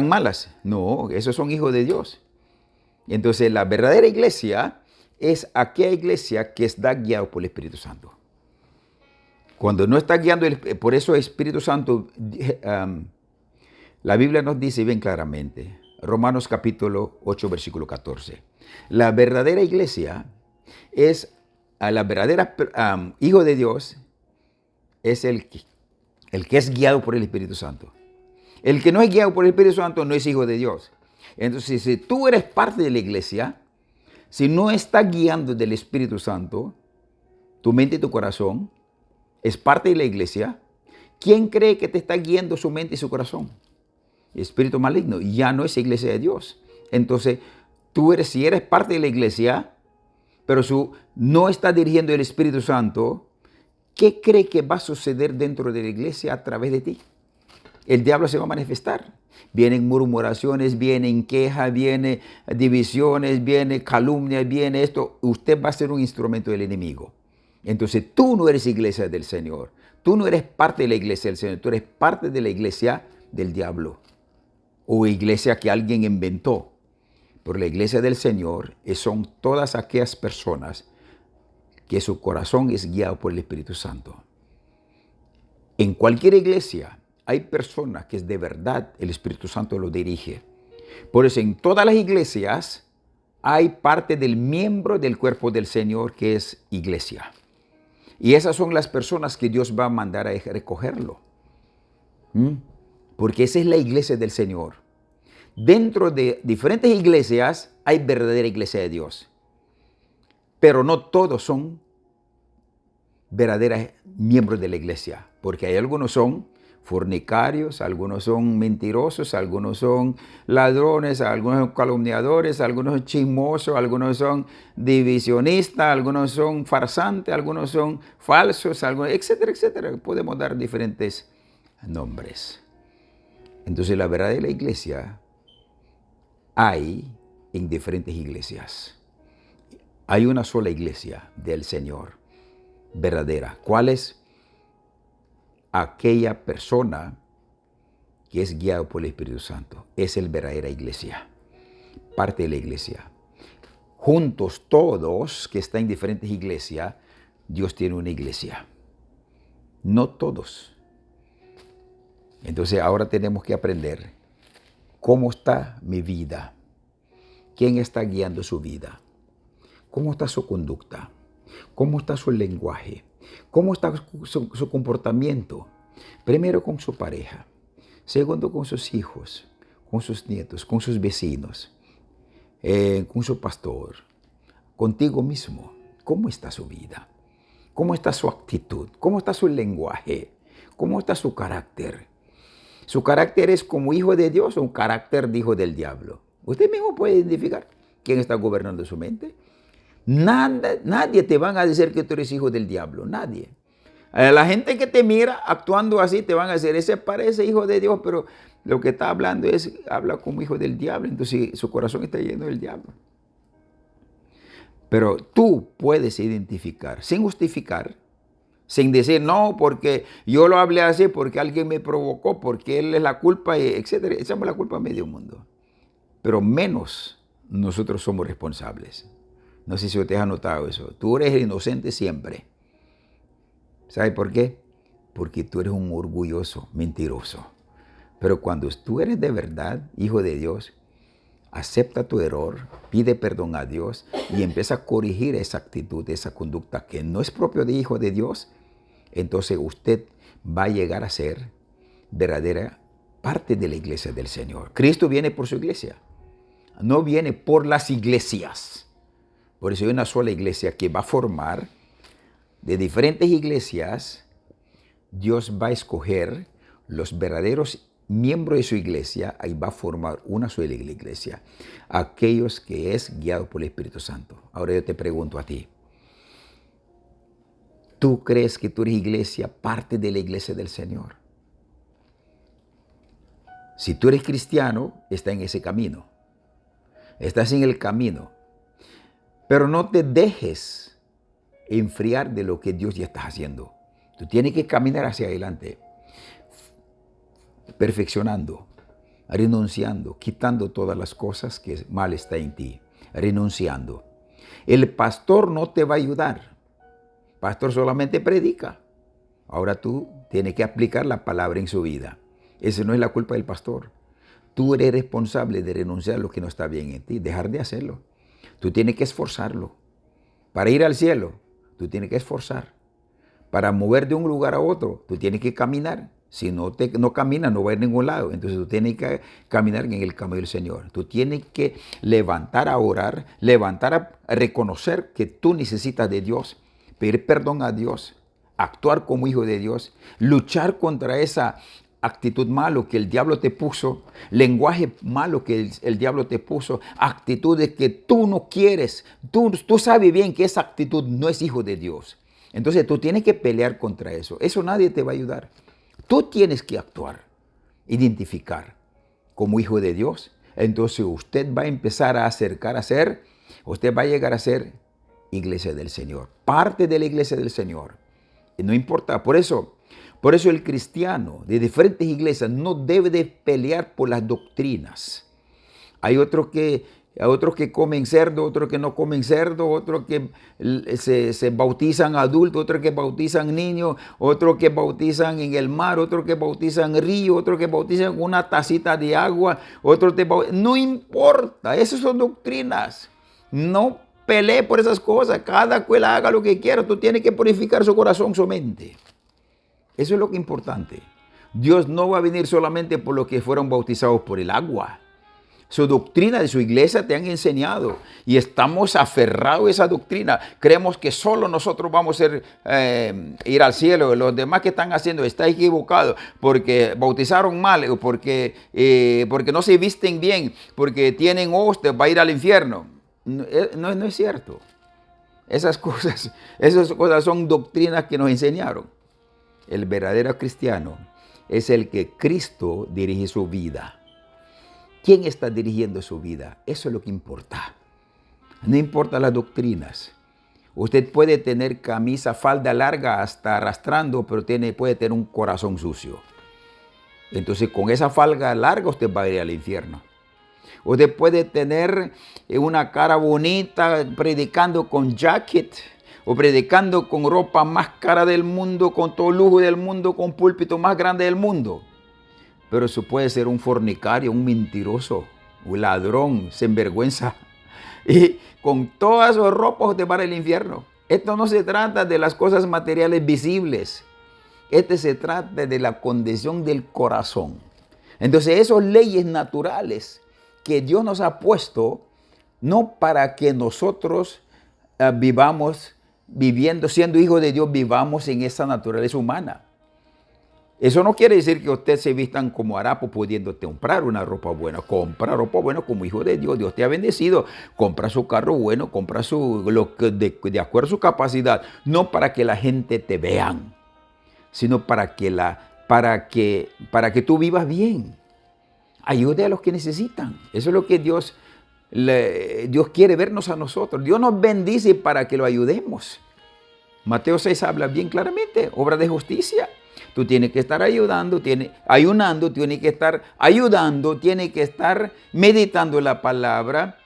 malas. No, esos son hijos de Dios. Entonces, la verdadera iglesia es aquella iglesia que está guiada por el Espíritu Santo. Cuando no está guiando, por eso el Espíritu Santo, la Biblia nos dice bien claramente, Romanos capítulo 8, versículo 14. La verdadera iglesia es, la verdadera hijo de Dios es el que es guiado por el Espíritu Santo. El que no es guiado por el Espíritu Santo no es hijo de Dios. Entonces, si tú eres parte de la iglesia, si no estás guiando del Espíritu Santo, tu mente y tu corazón, es parte de la iglesia, ¿quién cree que te está guiando su mente y su corazón? Espíritu maligno. Ya no es iglesia de Dios. Entonces, si eres parte de la iglesia, pero no está dirigiendo el Espíritu Santo, ¿qué cree que va a suceder dentro de la iglesia a través de ti? El diablo se va a manifestar. Vienen murmuraciones, vienen quejas, vienen divisiones, viene calumnias, viene esto. Usted va a ser un instrumento del enemigo. Entonces tú no eres iglesia del Señor. Tú no eres parte de la iglesia del Señor. Tú eres parte de la iglesia del diablo. O iglesia que alguien inventó. Pero la iglesia del Señor son todas aquellas personas que su corazón es guiado por el Espíritu Santo. En cualquier iglesia hay personas que de verdad el Espíritu Santo lo dirige. Por eso en todas las iglesias hay parte del miembro del cuerpo del Señor que es iglesia. Y esas son las personas que Dios va a mandar a recogerlo. Porque esa es la iglesia del Señor. Dentro de diferentes iglesias hay verdadera iglesia de Dios. Pero no todos son verdaderos miembros de la iglesia. Porque hay algunos son fornicarios, algunos son mentirosos, algunos son ladrones, algunos son calumniadores, algunos son chismosos, algunos son divisionistas, algunos son farsantes, algunos son falsos, etcétera, etcétera. Podemos dar diferentes nombres. Entonces la verdadera iglesia hay en diferentes iglesias. Hay una sola iglesia del Señor, verdadera. ¿Cuál es? Aquella persona que es guiado por el Espíritu Santo. Es la verdadera iglesia, parte de la iglesia. Juntos todos que están en diferentes iglesias, Dios tiene una iglesia. No todos. Entonces ahora tenemos que aprender cómo está mi vida, quién está guiando su vida, cómo está su conducta, cómo está su lenguaje, cómo está su comportamiento. Primero con su pareja, segundo con sus hijos, con sus nietos, con sus vecinos, con su pastor, contigo mismo. ¿Cómo está su vida? ¿Cómo está su actitud? ¿Cómo está su lenguaje? ¿Cómo está su carácter? ¿Su carácter es como hijo de Dios o un carácter de hijo del diablo? Usted mismo puede identificar quién está gobernando su mente. Nadie te van a decir que tú eres hijo del diablo, nadie. La gente que te mira actuando así te van a decir, ese parece hijo de Dios, pero lo que está hablando habla como hijo del diablo, entonces su corazón está lleno del diablo. Pero tú puedes identificar, sin justificar, sin decir, no, porque yo lo hablé así, porque alguien me provocó, porque él es la culpa, etc. Echamos la culpa a medio mundo. Pero menos nosotros somos responsables. No sé si usted ha notado eso. Tú eres inocente siempre. ¿Sabe por qué? Porque tú eres un orgulloso, mentiroso. Pero cuando tú eres de verdad, hijo de Dios, acepta tu error, pide perdón a Dios y empieza a corregir esa actitud, esa conducta que no es propio de hijo de Dios, entonces usted va a llegar a ser verdadera parte de la iglesia del Señor. Cristo viene por su iglesia, no viene por las iglesias. Por eso hay una sola iglesia que va a formar de diferentes iglesias. Dios va a escoger los verdaderos miembros de su iglesia y va a formar una sola iglesia. Aquellos que es guiado por el Espíritu Santo. Ahora yo te pregunto a ti. ¿Tú crees que tú eres iglesia, parte de la iglesia del Señor? Si tú eres cristiano, estás en ese camino. Estás en el camino. Pero no te dejes enfriar de lo que Dios ya está haciendo. Tú tienes que caminar hacia adelante, perfeccionando, renunciando, quitando todas las cosas que mal está en ti, renunciando. El pastor no te va a ayudar. El pastor solamente predica. Ahora tú tienes que aplicar la palabra en su vida. Esa no es la culpa del pastor. Tú eres responsable de renunciar a lo que no está bien en ti, dejar de hacerlo. Tú tienes que esforzarlo. Para ir al cielo, tú tienes que esforzar. Para mover de un lugar a otro, tú tienes que caminar. Si no caminas, no vas a ningún lado. Entonces tú tienes que caminar en el camino del Señor. Tú tienes que levantar a orar, levantar a reconocer que tú necesitas de Dios, pedir perdón a Dios, actuar como hijo de Dios, luchar contra esa actitud malo que el diablo te puso, lenguaje malo que el diablo te puso, actitudes que tú no quieres. Tú sabes bien que esa actitud no es hijo de Dios. Entonces tú tienes que pelear contra eso. Eso nadie te va a ayudar. Tú tienes que actuar, identificar como hijo de Dios. Entonces usted va a empezar a acercar a ser, usted va a llegar a ser iglesia del Señor, parte de la iglesia del Señor. Y no importa, por eso el cristiano de diferentes iglesias no debe de pelear por las doctrinas. Hay otros que comen cerdo, otros que no comen cerdo, otros que se bautizan adultos, otros que bautizan niños, otros que bautizan en el mar, otros que bautizan río, otros que bautizan con una tacita de agua, otros te bautizan. No importa, esas son doctrinas. No pelee por esas cosas. Cada cual haga lo que quiera. Tú tienes que purificar su corazón, su mente. Eso es lo que es importante. Dios no va a venir solamente por los que fueron bautizados por el agua. Su doctrina de su iglesia te han enseñado y estamos aferrados a esa doctrina. Creemos que solo nosotros vamos a ir al cielo. Los demás que están haciendo están equivocados porque bautizaron mal, o porque no se visten bien, porque tienen hostia, va a ir al infierno. No es cierto. Esas cosas son doctrinas que nos enseñaron. El verdadero cristiano es el que Cristo dirige su vida. ¿Quién está dirigiendo su vida? Eso es lo que importa. No importa las doctrinas. Usted puede tener camisa, falda larga hasta arrastrando, pero puede tener un corazón sucio. Entonces con esa falda larga usted va a ir al infierno. Usted puede tener una cara bonita predicando con jacket o predicando con ropa más cara del mundo, con todo lujo del mundo, con púlpito más grande del mundo. Pero eso puede ser un fornicario, un mentiroso, un ladrón, sinvergüenza. Y con todas sus ropas usted va al infierno. Esto no se trata de las cosas materiales visibles. Se trata de la condición del corazón. Entonces esas leyes naturales que Dios nos ha puesto, no para que nosotros vivamos, siendo hijos de Dios, vivamos en esa naturaleza humana. Eso no quiere decir que usted se vistan como harapo pudiendo comprar una ropa buena. Compra ropa buena como hijo de Dios. Dios te ha bendecido. Compra su carro bueno, compra de acuerdo a su capacidad. No para que la gente te vean, sino para que tú vivas bien. Ayude a los que necesitan. Eso es lo que Dios quiere vernos a nosotros. Dios nos bendice para que lo ayudemos. Mateo 6 habla bien claramente. Obra de justicia. Tú tienes que estar ayudando, tienes que estar ayudando, tienes que estar meditando la palabra,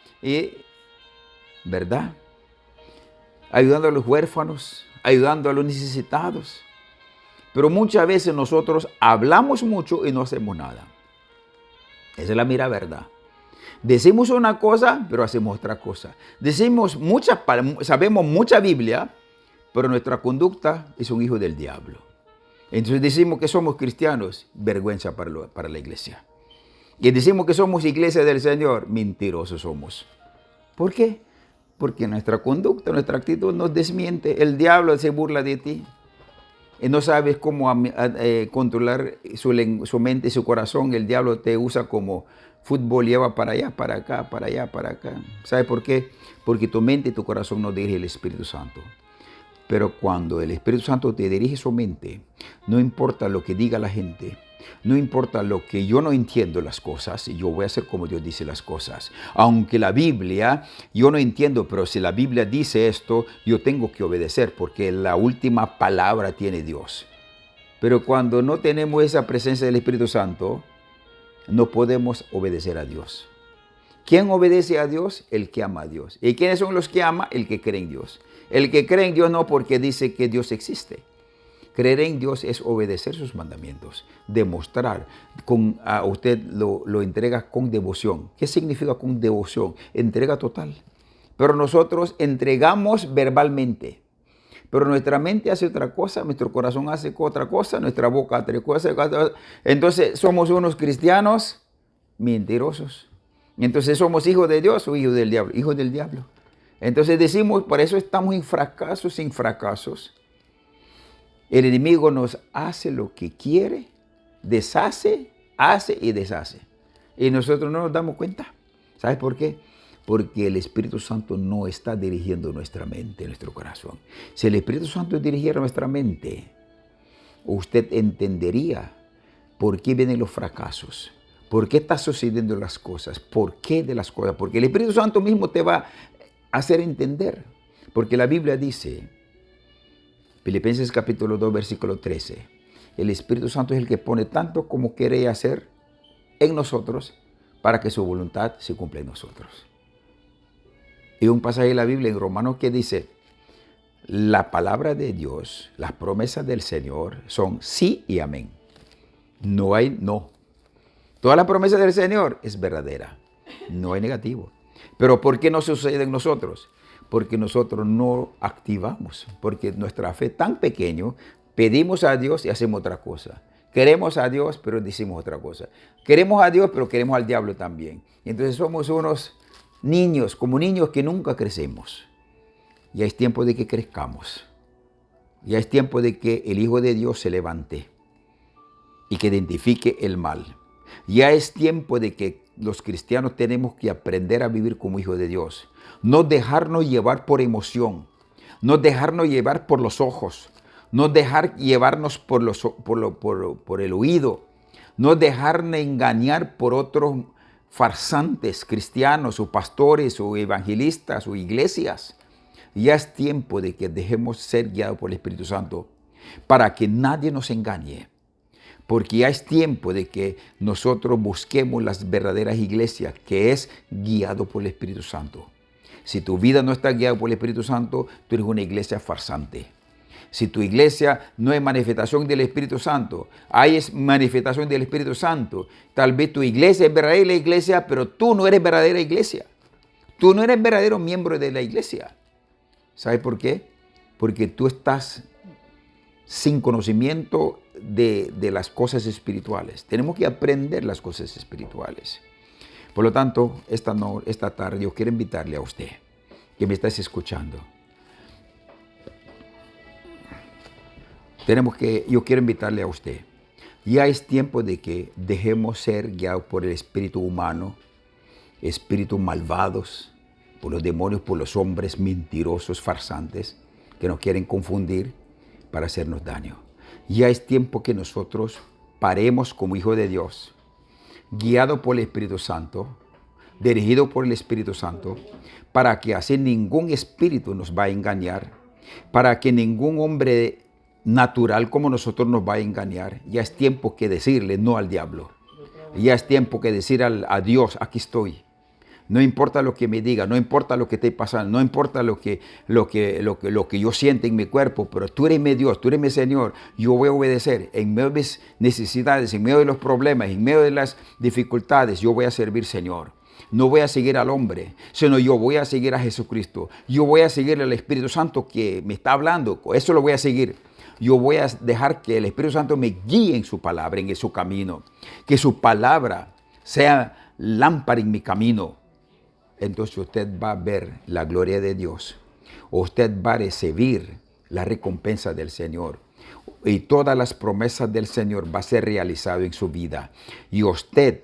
¿verdad? Ayudando a los huérfanos, ayudando a los necesitados. Pero muchas veces nosotros hablamos mucho y no hacemos nada. Esa es la mera verdad. Decimos una cosa, pero hacemos otra cosa. Sabemos mucha Biblia, pero nuestra conducta es un hijo del diablo. Entonces decimos que somos cristianos, vergüenza para la iglesia. Y decimos que somos iglesia del Señor, mentirosos somos. ¿Por qué? Porque nuestra conducta, nuestra actitud nos desmiente. El diablo se burla de ti. Y no sabes cómo controlar su mente y su corazón. El diablo te usa como fútbol, lleva para allá, para acá, para allá, para acá. ¿Sabe por qué? Porque tu mente y tu corazón no dirige el Espíritu Santo. Pero cuando el Espíritu Santo te dirige su mente, no importa lo que diga la gente, no importa lo que yo no entiendo las cosas, yo voy a hacer como Dios dice las cosas. Aunque la Biblia, yo no entiendo, pero si la Biblia dice esto, yo tengo que obedecer porque la última palabra tiene Dios. Pero cuando no tenemos esa presencia del Espíritu Santo, no podemos obedecer a Dios. ¿Quién obedece a Dios? El que ama a Dios. ¿Y quiénes son los que ama? El que cree en Dios. El que cree en Dios no porque dice que Dios existe. Creer en Dios es obedecer sus mandamientos, demostrar, a usted lo entrega con devoción. ¿Qué significa con devoción? Entrega total. Pero nosotros entregamos verbalmente. Pero nuestra mente hace otra cosa, nuestro corazón hace otra cosa, nuestra boca hace otra cosa. Entonces somos unos cristianos mentirosos. Entonces somos hijos de Dios o hijos del diablo. Hijos del diablo. Entonces decimos, por eso estamos en fracasos. El enemigo nos hace lo que quiere, deshace, hace y deshace. Y nosotros no nos damos cuenta. ¿Sabes por qué? Porque el Espíritu Santo no está dirigiendo nuestra mente, nuestro corazón. Si el Espíritu Santo dirigiera nuestra mente, usted entendería por qué vienen los fracasos, por qué están sucediendo las cosas, por qué de las cosas. Porque el Espíritu Santo mismo te va a hacer entender. Porque la Biblia dice, Filipenses capítulo 2, versículo 13, el Espíritu Santo es el que pone tanto como quiere hacer en nosotros para que su voluntad se cumpla en nosotros. Y un pasaje de la Biblia en Romanos que dice, la palabra de Dios, las promesas del Señor son sí y amén. No hay no. Toda la promesa del Señor es verdadera. No hay negativo. Pero ¿por qué no sucede en nosotros? Porque nosotros no activamos. Porque nuestra fe es tan pequeña, pedimos a Dios y hacemos otra cosa. Queremos a Dios, pero decimos otra cosa. Queremos a Dios, pero queremos al diablo también. Entonces somos unos niños, como niños que nunca crecemos. Ya es tiempo de que crezcamos. Ya es tiempo de que el Hijo de Dios se levante y que identifique el mal. Ya es tiempo de que los cristianos tenemos que aprender a vivir como hijos de Dios. No dejarnos llevar por emoción. No dejarnos llevar por los ojos. No dejar llevarnos por el oído. No dejarnos engañar por otros farsantes cristianos o pastores o evangelistas o iglesias. Ya es tiempo de que dejemos ser guiados por el Espíritu Santo para que nadie nos engañe. Porque ya es tiempo de que nosotros busquemos las verdaderas iglesias, que es guiado por el Espíritu Santo. Si tu vida no está guiada por el Espíritu Santo, tú eres una iglesia farsante. Si tu iglesia no es manifestación del Espíritu Santo, hay manifestación del Espíritu Santo. Tal vez tu iglesia es verdadera iglesia, pero tú no eres verdadera iglesia. Tú no eres verdadero miembro de la iglesia. ¿Sabes por qué? Porque tú estás sin conocimiento de las cosas espirituales. Tenemos que aprender las cosas espirituales. Por lo tanto, esta tarde yo quiero invitarle a usted, que me estás escuchando. Yo quiero invitarle a usted. Ya es tiempo de que dejemos ser guiados por el espíritu humano, espíritus malvados, por los demonios, por los hombres mentirosos, farsantes, que nos quieren confundir para hacernos daño. Ya es tiempo que nosotros paremos como hijos de Dios, guiados por el Espíritu Santo, dirigidos por el Espíritu Santo, para que así ningún espíritu nos va a engañar, para que ningún hombre natural como nosotros nos va a engañar. Ya es tiempo que decirle no al diablo. Ya es tiempo que decir a Dios, aquí estoy. No importa lo que me diga, no importa lo que esté pasando, no importa lo que yo siento en mi cuerpo, pero tú eres mi Dios, tú eres mi Señor. Yo voy a obedecer en medio de mis necesidades, en medio de los problemas, en medio de las dificultades. Yo voy a servir, Señor. No voy a seguir al hombre, sino yo voy a seguir a Jesucristo. Yo voy a seguir al Espíritu Santo que me está hablando. Eso lo voy a seguir. Yo voy a dejar que el Espíritu Santo me guíe en su palabra, en su camino. Que su palabra sea lámpara en mi camino. Entonces usted va a ver la gloria de Dios. Usted va a recibir la recompensa del Señor. Y todas las promesas del Señor va a ser realizado en su vida. Y usted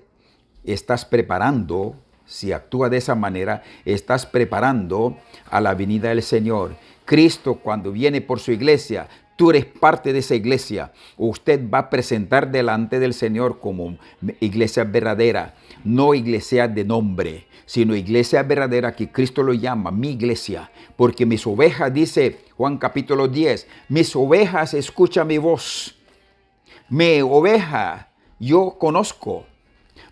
estás preparando, si actúa de esa manera, estás preparando a la venida del Señor. Cristo, cuando viene por su iglesia, tú eres parte de esa iglesia. Usted va a presentar delante del Señor como iglesia verdadera, no iglesia de nombre, sino iglesia verdadera que Cristo lo llama mi iglesia. Porque mis ovejas, dice Juan capítulo 10, mis ovejas escuchan mi voz. Mi oveja yo conozco.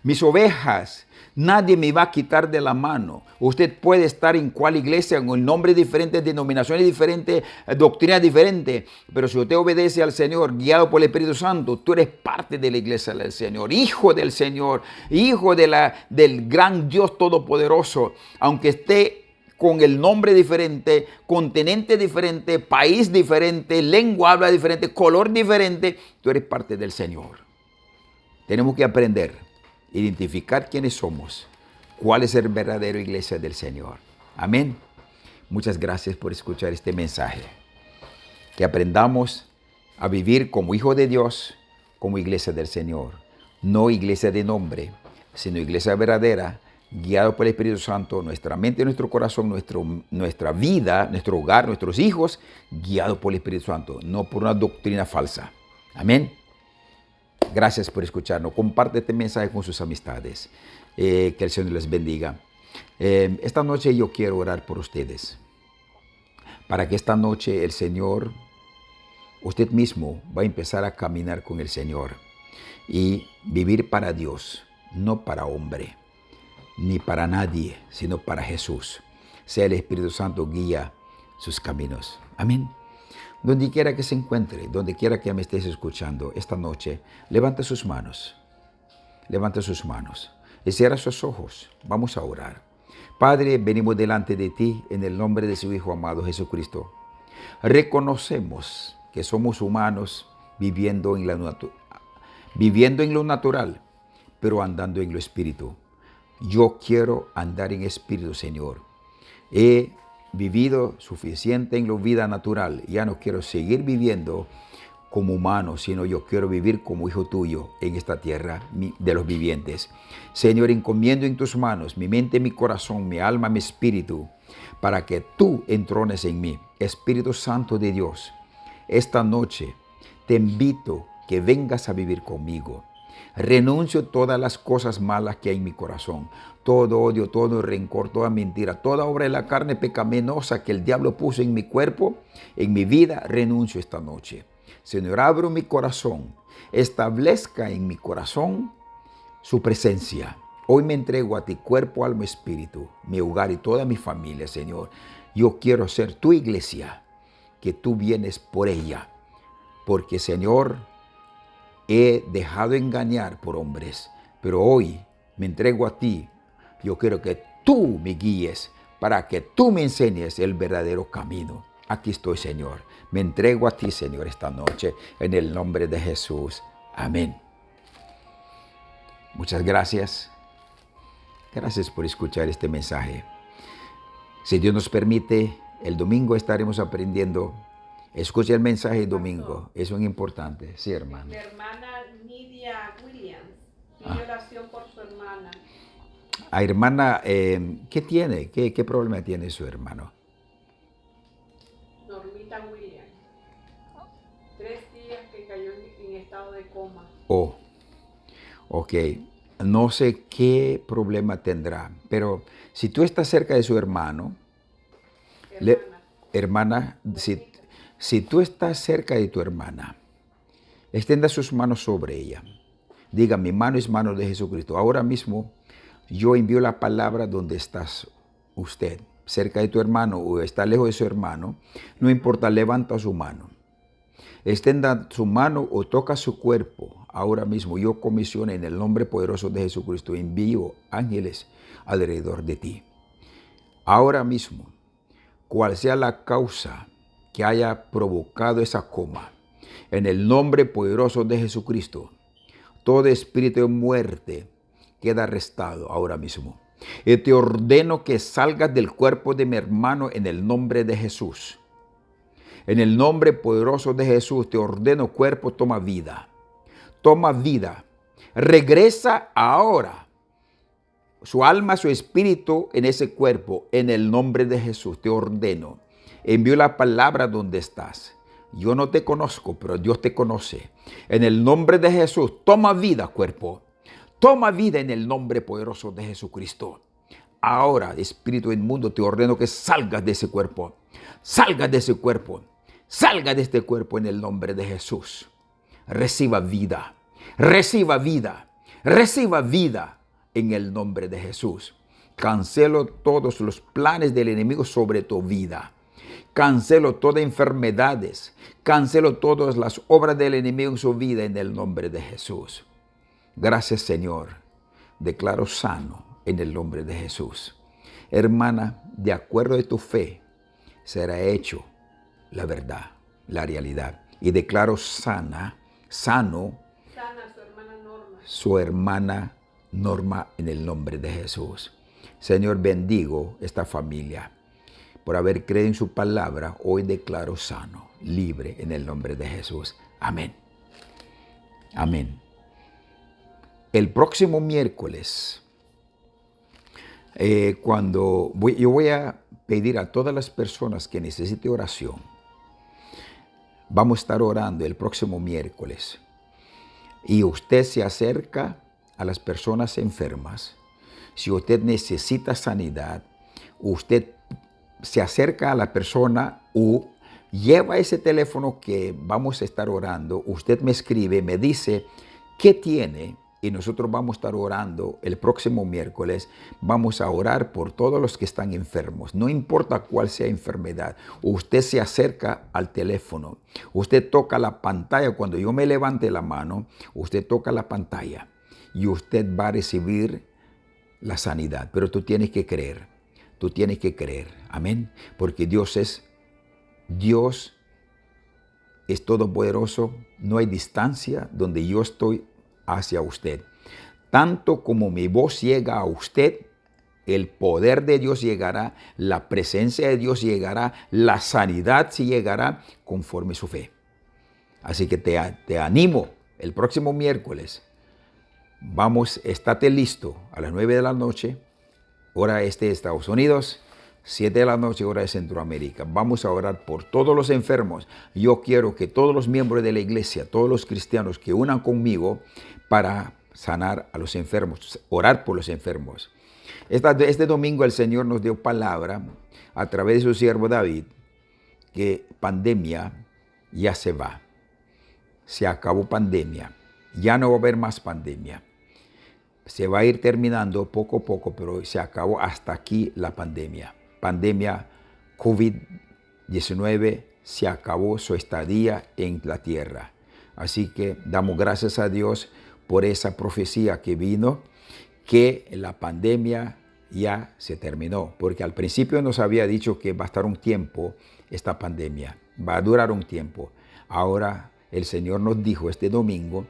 Mis ovejas, nadie me va a quitar de la mano. Usted puede estar en cual iglesia, con nombres diferentes, denominaciones diferentes, doctrinas diferentes. Pero si usted obedece al Señor, guiado por el Espíritu Santo, tú eres parte de la iglesia del Señor, hijo del Señor, hijo del gran Dios Todopoderoso. Aunque esté con el nombre diferente, continente diferente, país diferente, lengua habla diferente, color diferente, tú eres parte del Señor. Tenemos que aprender. Identificar quiénes somos, cuál es el verdadero iglesia del Señor. Amén. Muchas gracias por escuchar este mensaje. Que aprendamos a vivir como hijo de Dios, como iglesia del Señor. No iglesia de nombre, sino iglesia verdadera, guiado por el Espíritu Santo, nuestra mente, nuestro corazón, nuestra vida, nuestro hogar, nuestros hijos, guiado por el Espíritu Santo, no por una doctrina falsa. Amén. Gracias por escucharnos. Comparte este mensaje con sus amistades. Que el Señor les bendiga. Esta noche yo quiero orar por ustedes. Para que esta noche el Señor, usted mismo va a empezar a caminar con el Señor y vivir para Dios, no para hombre, ni para nadie, sino para Jesús. Sea el Espíritu Santo guía sus caminos. Amén. Donde quiera que se encuentre, donde quiera que me estés escuchando esta noche, levanta sus manos. Levanta sus manos y cierra sus ojos. Vamos a orar. Padre, venimos delante de ti en el nombre de su Hijo amado Jesucristo. Reconocemos que somos humanos viviendo en lo natural, pero andando en lo espíritu. Yo quiero andar en espíritu, Señor. He vivido suficiente en la vida natural. Ya no quiero seguir viviendo como humano, sino yo quiero vivir como hijo tuyo en esta tierra de los vivientes. Señor, encomiendo en tus manos mi mente, mi corazón, mi alma, mi espíritu, para que tú entrones en mí. Espíritu Santo de Dios, esta noche te invito que vengas a vivir conmigo. Renuncio a todas las cosas malas que hay en mi corazón, todo odio, todo rencor, toda mentira, toda obra de la carne pecaminosa que el diablo puso en mi cuerpo, en mi vida, renuncio esta noche. Señor, abro mi corazón, establezca en mi corazón su presencia. Hoy me entrego a ti, cuerpo, alma, espíritu, mi hogar y toda mi familia, Señor. Yo quiero ser tu iglesia, que tú vienes por ella, porque, Señor, he dejado engañar por hombres, pero hoy me entrego a ti. Yo quiero que tú me guíes para que tú me enseñes el verdadero camino. Aquí estoy, Señor. Me entrego a ti, Señor, esta noche, en el nombre de Jesús. Amén. Muchas gracias. Gracias por escuchar este mensaje. Si Dios nos permite, el domingo estaremos aprendiendo. Escuche el mensaje el domingo. Eso es importante. Sí, hermano. Mi hermana Nidia Williams pide oración por su hermana. Hermana, ¿qué tiene? ¿Qué problema tiene su hermano? Normita Williams. 3 días que cayó en estado de coma. Oh, ok. No sé qué problema tendrá, pero si tú estás cerca de su hermano, hermana, si tú estás cerca de tu hermana, extienda sus manos sobre ella. Diga, mi mano es mano de Jesucristo. Ahora mismo yo envío la palabra donde estás usted, cerca de tu hermano o está lejos de su hermano. No importa, levanta su mano. Extienda su mano o toca su cuerpo. Ahora mismo yo comisiono en el nombre poderoso de Jesucristo. Envío ángeles alrededor de ti. Ahora mismo, cual sea la causa que haya provocado esa coma, en el nombre poderoso de Jesucristo, todo espíritu de muerte queda arrestado ahora mismo. Y te ordeno que salgas del cuerpo de mi hermano en el nombre de Jesús. En el nombre poderoso de Jesús te ordeno, cuerpo, toma vida. Toma vida. Regresa ahora su alma, su espíritu en ese cuerpo. En el nombre de Jesús te ordeno. Envío la palabra donde estás. Yo no te conozco, pero Dios te conoce. En el nombre de Jesús, toma vida, cuerpo. Toma vida en el nombre poderoso de Jesucristo. Ahora, espíritu inmundo, te ordeno que salgas de ese cuerpo. Salgas de ese cuerpo. Salga de este cuerpo en el nombre de Jesús. Reciba vida. Reciba vida. Reciba vida en el nombre de Jesús. Cancelo todos los planes del enemigo sobre tu vida. Cancelo todas enfermedades. Cancelo todas las obras del enemigo en su vida en el nombre de Jesús. Gracias, Señor. Declaro sano en el nombre de Jesús. Hermana, de acuerdo a tu fe, será hecho la verdad, la realidad. Y declaro sano su hermana Norma en el nombre de Jesús. Señor, bendigo esta familia. Por haber creído en su palabra, hoy declaro sano, libre en el nombre de Jesús. Amén. Amén. El próximo miércoles, yo voy a pedir a todas las personas que necesiten oración. Vamos a estar orando el próximo miércoles. Y usted se acerca a las personas enfermas. Si usted necesita sanidad, usted se acerca a la persona o lleva ese teléfono que vamos a estar orando. Usted me escribe, me dice qué tiene y nosotros vamos a estar orando el próximo miércoles. Vamos a orar por todos los que están enfermos. No importa cuál sea enfermedad. Usted se acerca al teléfono. Usted toca la pantalla. Cuando yo me levante la mano, usted toca la pantalla y usted va a recibir la sanidad. Pero tú tienes que creer. Tú tienes que creer. Amén. Porque Dios es todopoderoso. No hay distancia donde yo estoy hacia usted. Tanto como mi voz llega a usted, el poder de Dios llegará, la presencia de Dios llegará, la sanidad sí llegará conforme su fe. Así que te animo el próximo miércoles. Estate listo a las 9 de la noche, hora este de Estados Unidos, 7 de la noche, hora de Centroamérica. Vamos a orar por todos los enfermos. Yo quiero que todos los miembros de la iglesia, todos los cristianos que unan conmigo para sanar a los enfermos, orar por los enfermos. Este domingo el Señor nos dio palabra a través de su siervo David que pandemia ya se va. Se acabó pandemia. Ya no va a haber más pandemia. Se va a ir terminando poco a poco, pero se acabó hasta aquí la pandemia. Pandemia COVID-19 se acabó su estadía en la tierra. Así que damos gracias a Dios por esa profecía que vino, que la pandemia ya se terminó. Porque al principio nos había dicho que va a estar un tiempo esta pandemia, va a durar un tiempo. Ahora el Señor nos dijo este domingo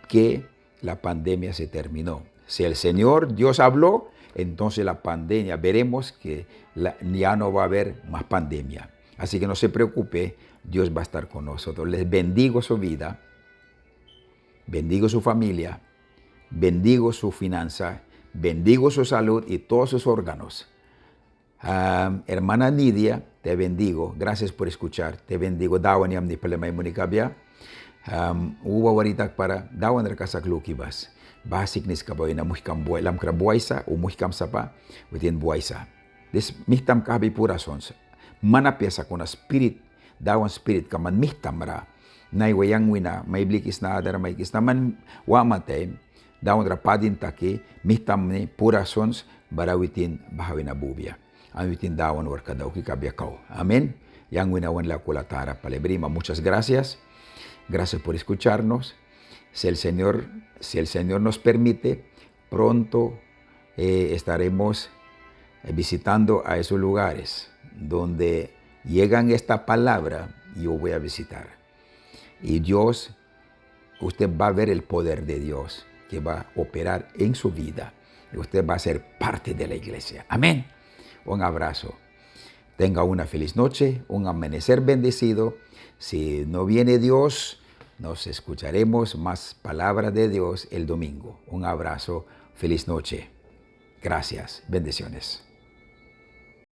que la pandemia se terminó. Si el Señor Dios habló, entonces la pandemia, veremos que ya no va a haber más pandemia. Así que no se preocupe, Dios va a estar con nosotros. Les bendigo su vida, bendigo su familia, bendigo su finanza, bendigo su salud y todos sus órganos. Hermana Nidia, te bendigo. Gracias por escuchar. Te bendigo. Dawan yam ni palamay munikabya. Uwa waritak para dawan rakasak lukibas. Basic nis kaboy na muhikam buhay lam krabuaysa o muhikam sapa within buaysa. This mihtam kabi purasons. Manapyasa ko na spirit, dawan spirit ka man mihtam ra. Nay wayang wina, may blikis na adar may kis naman wamatay. Dawan rapadin taki, mihtam ni purasons barawitin bahawin abubya. Awitin dawan warka daw kikabyakaw. Amen. Yang winawan la kulatara palebrima. Muchas gracias. Gracias por escucharnos. Si el Señor nos permite, pronto estaremos visitando a esos lugares donde llegan esta palabra, yo voy a visitar. Y Dios, usted va a ver el poder de Dios que va a operar en su vida. Y usted va a ser parte de la iglesia. Amén. Un abrazo. Tenga una feliz noche, un amanecer bendecido. Si no viene Dios, nos escucharemos más palabras de Dios el domingo. Un abrazo, feliz noche. Gracias, bendiciones.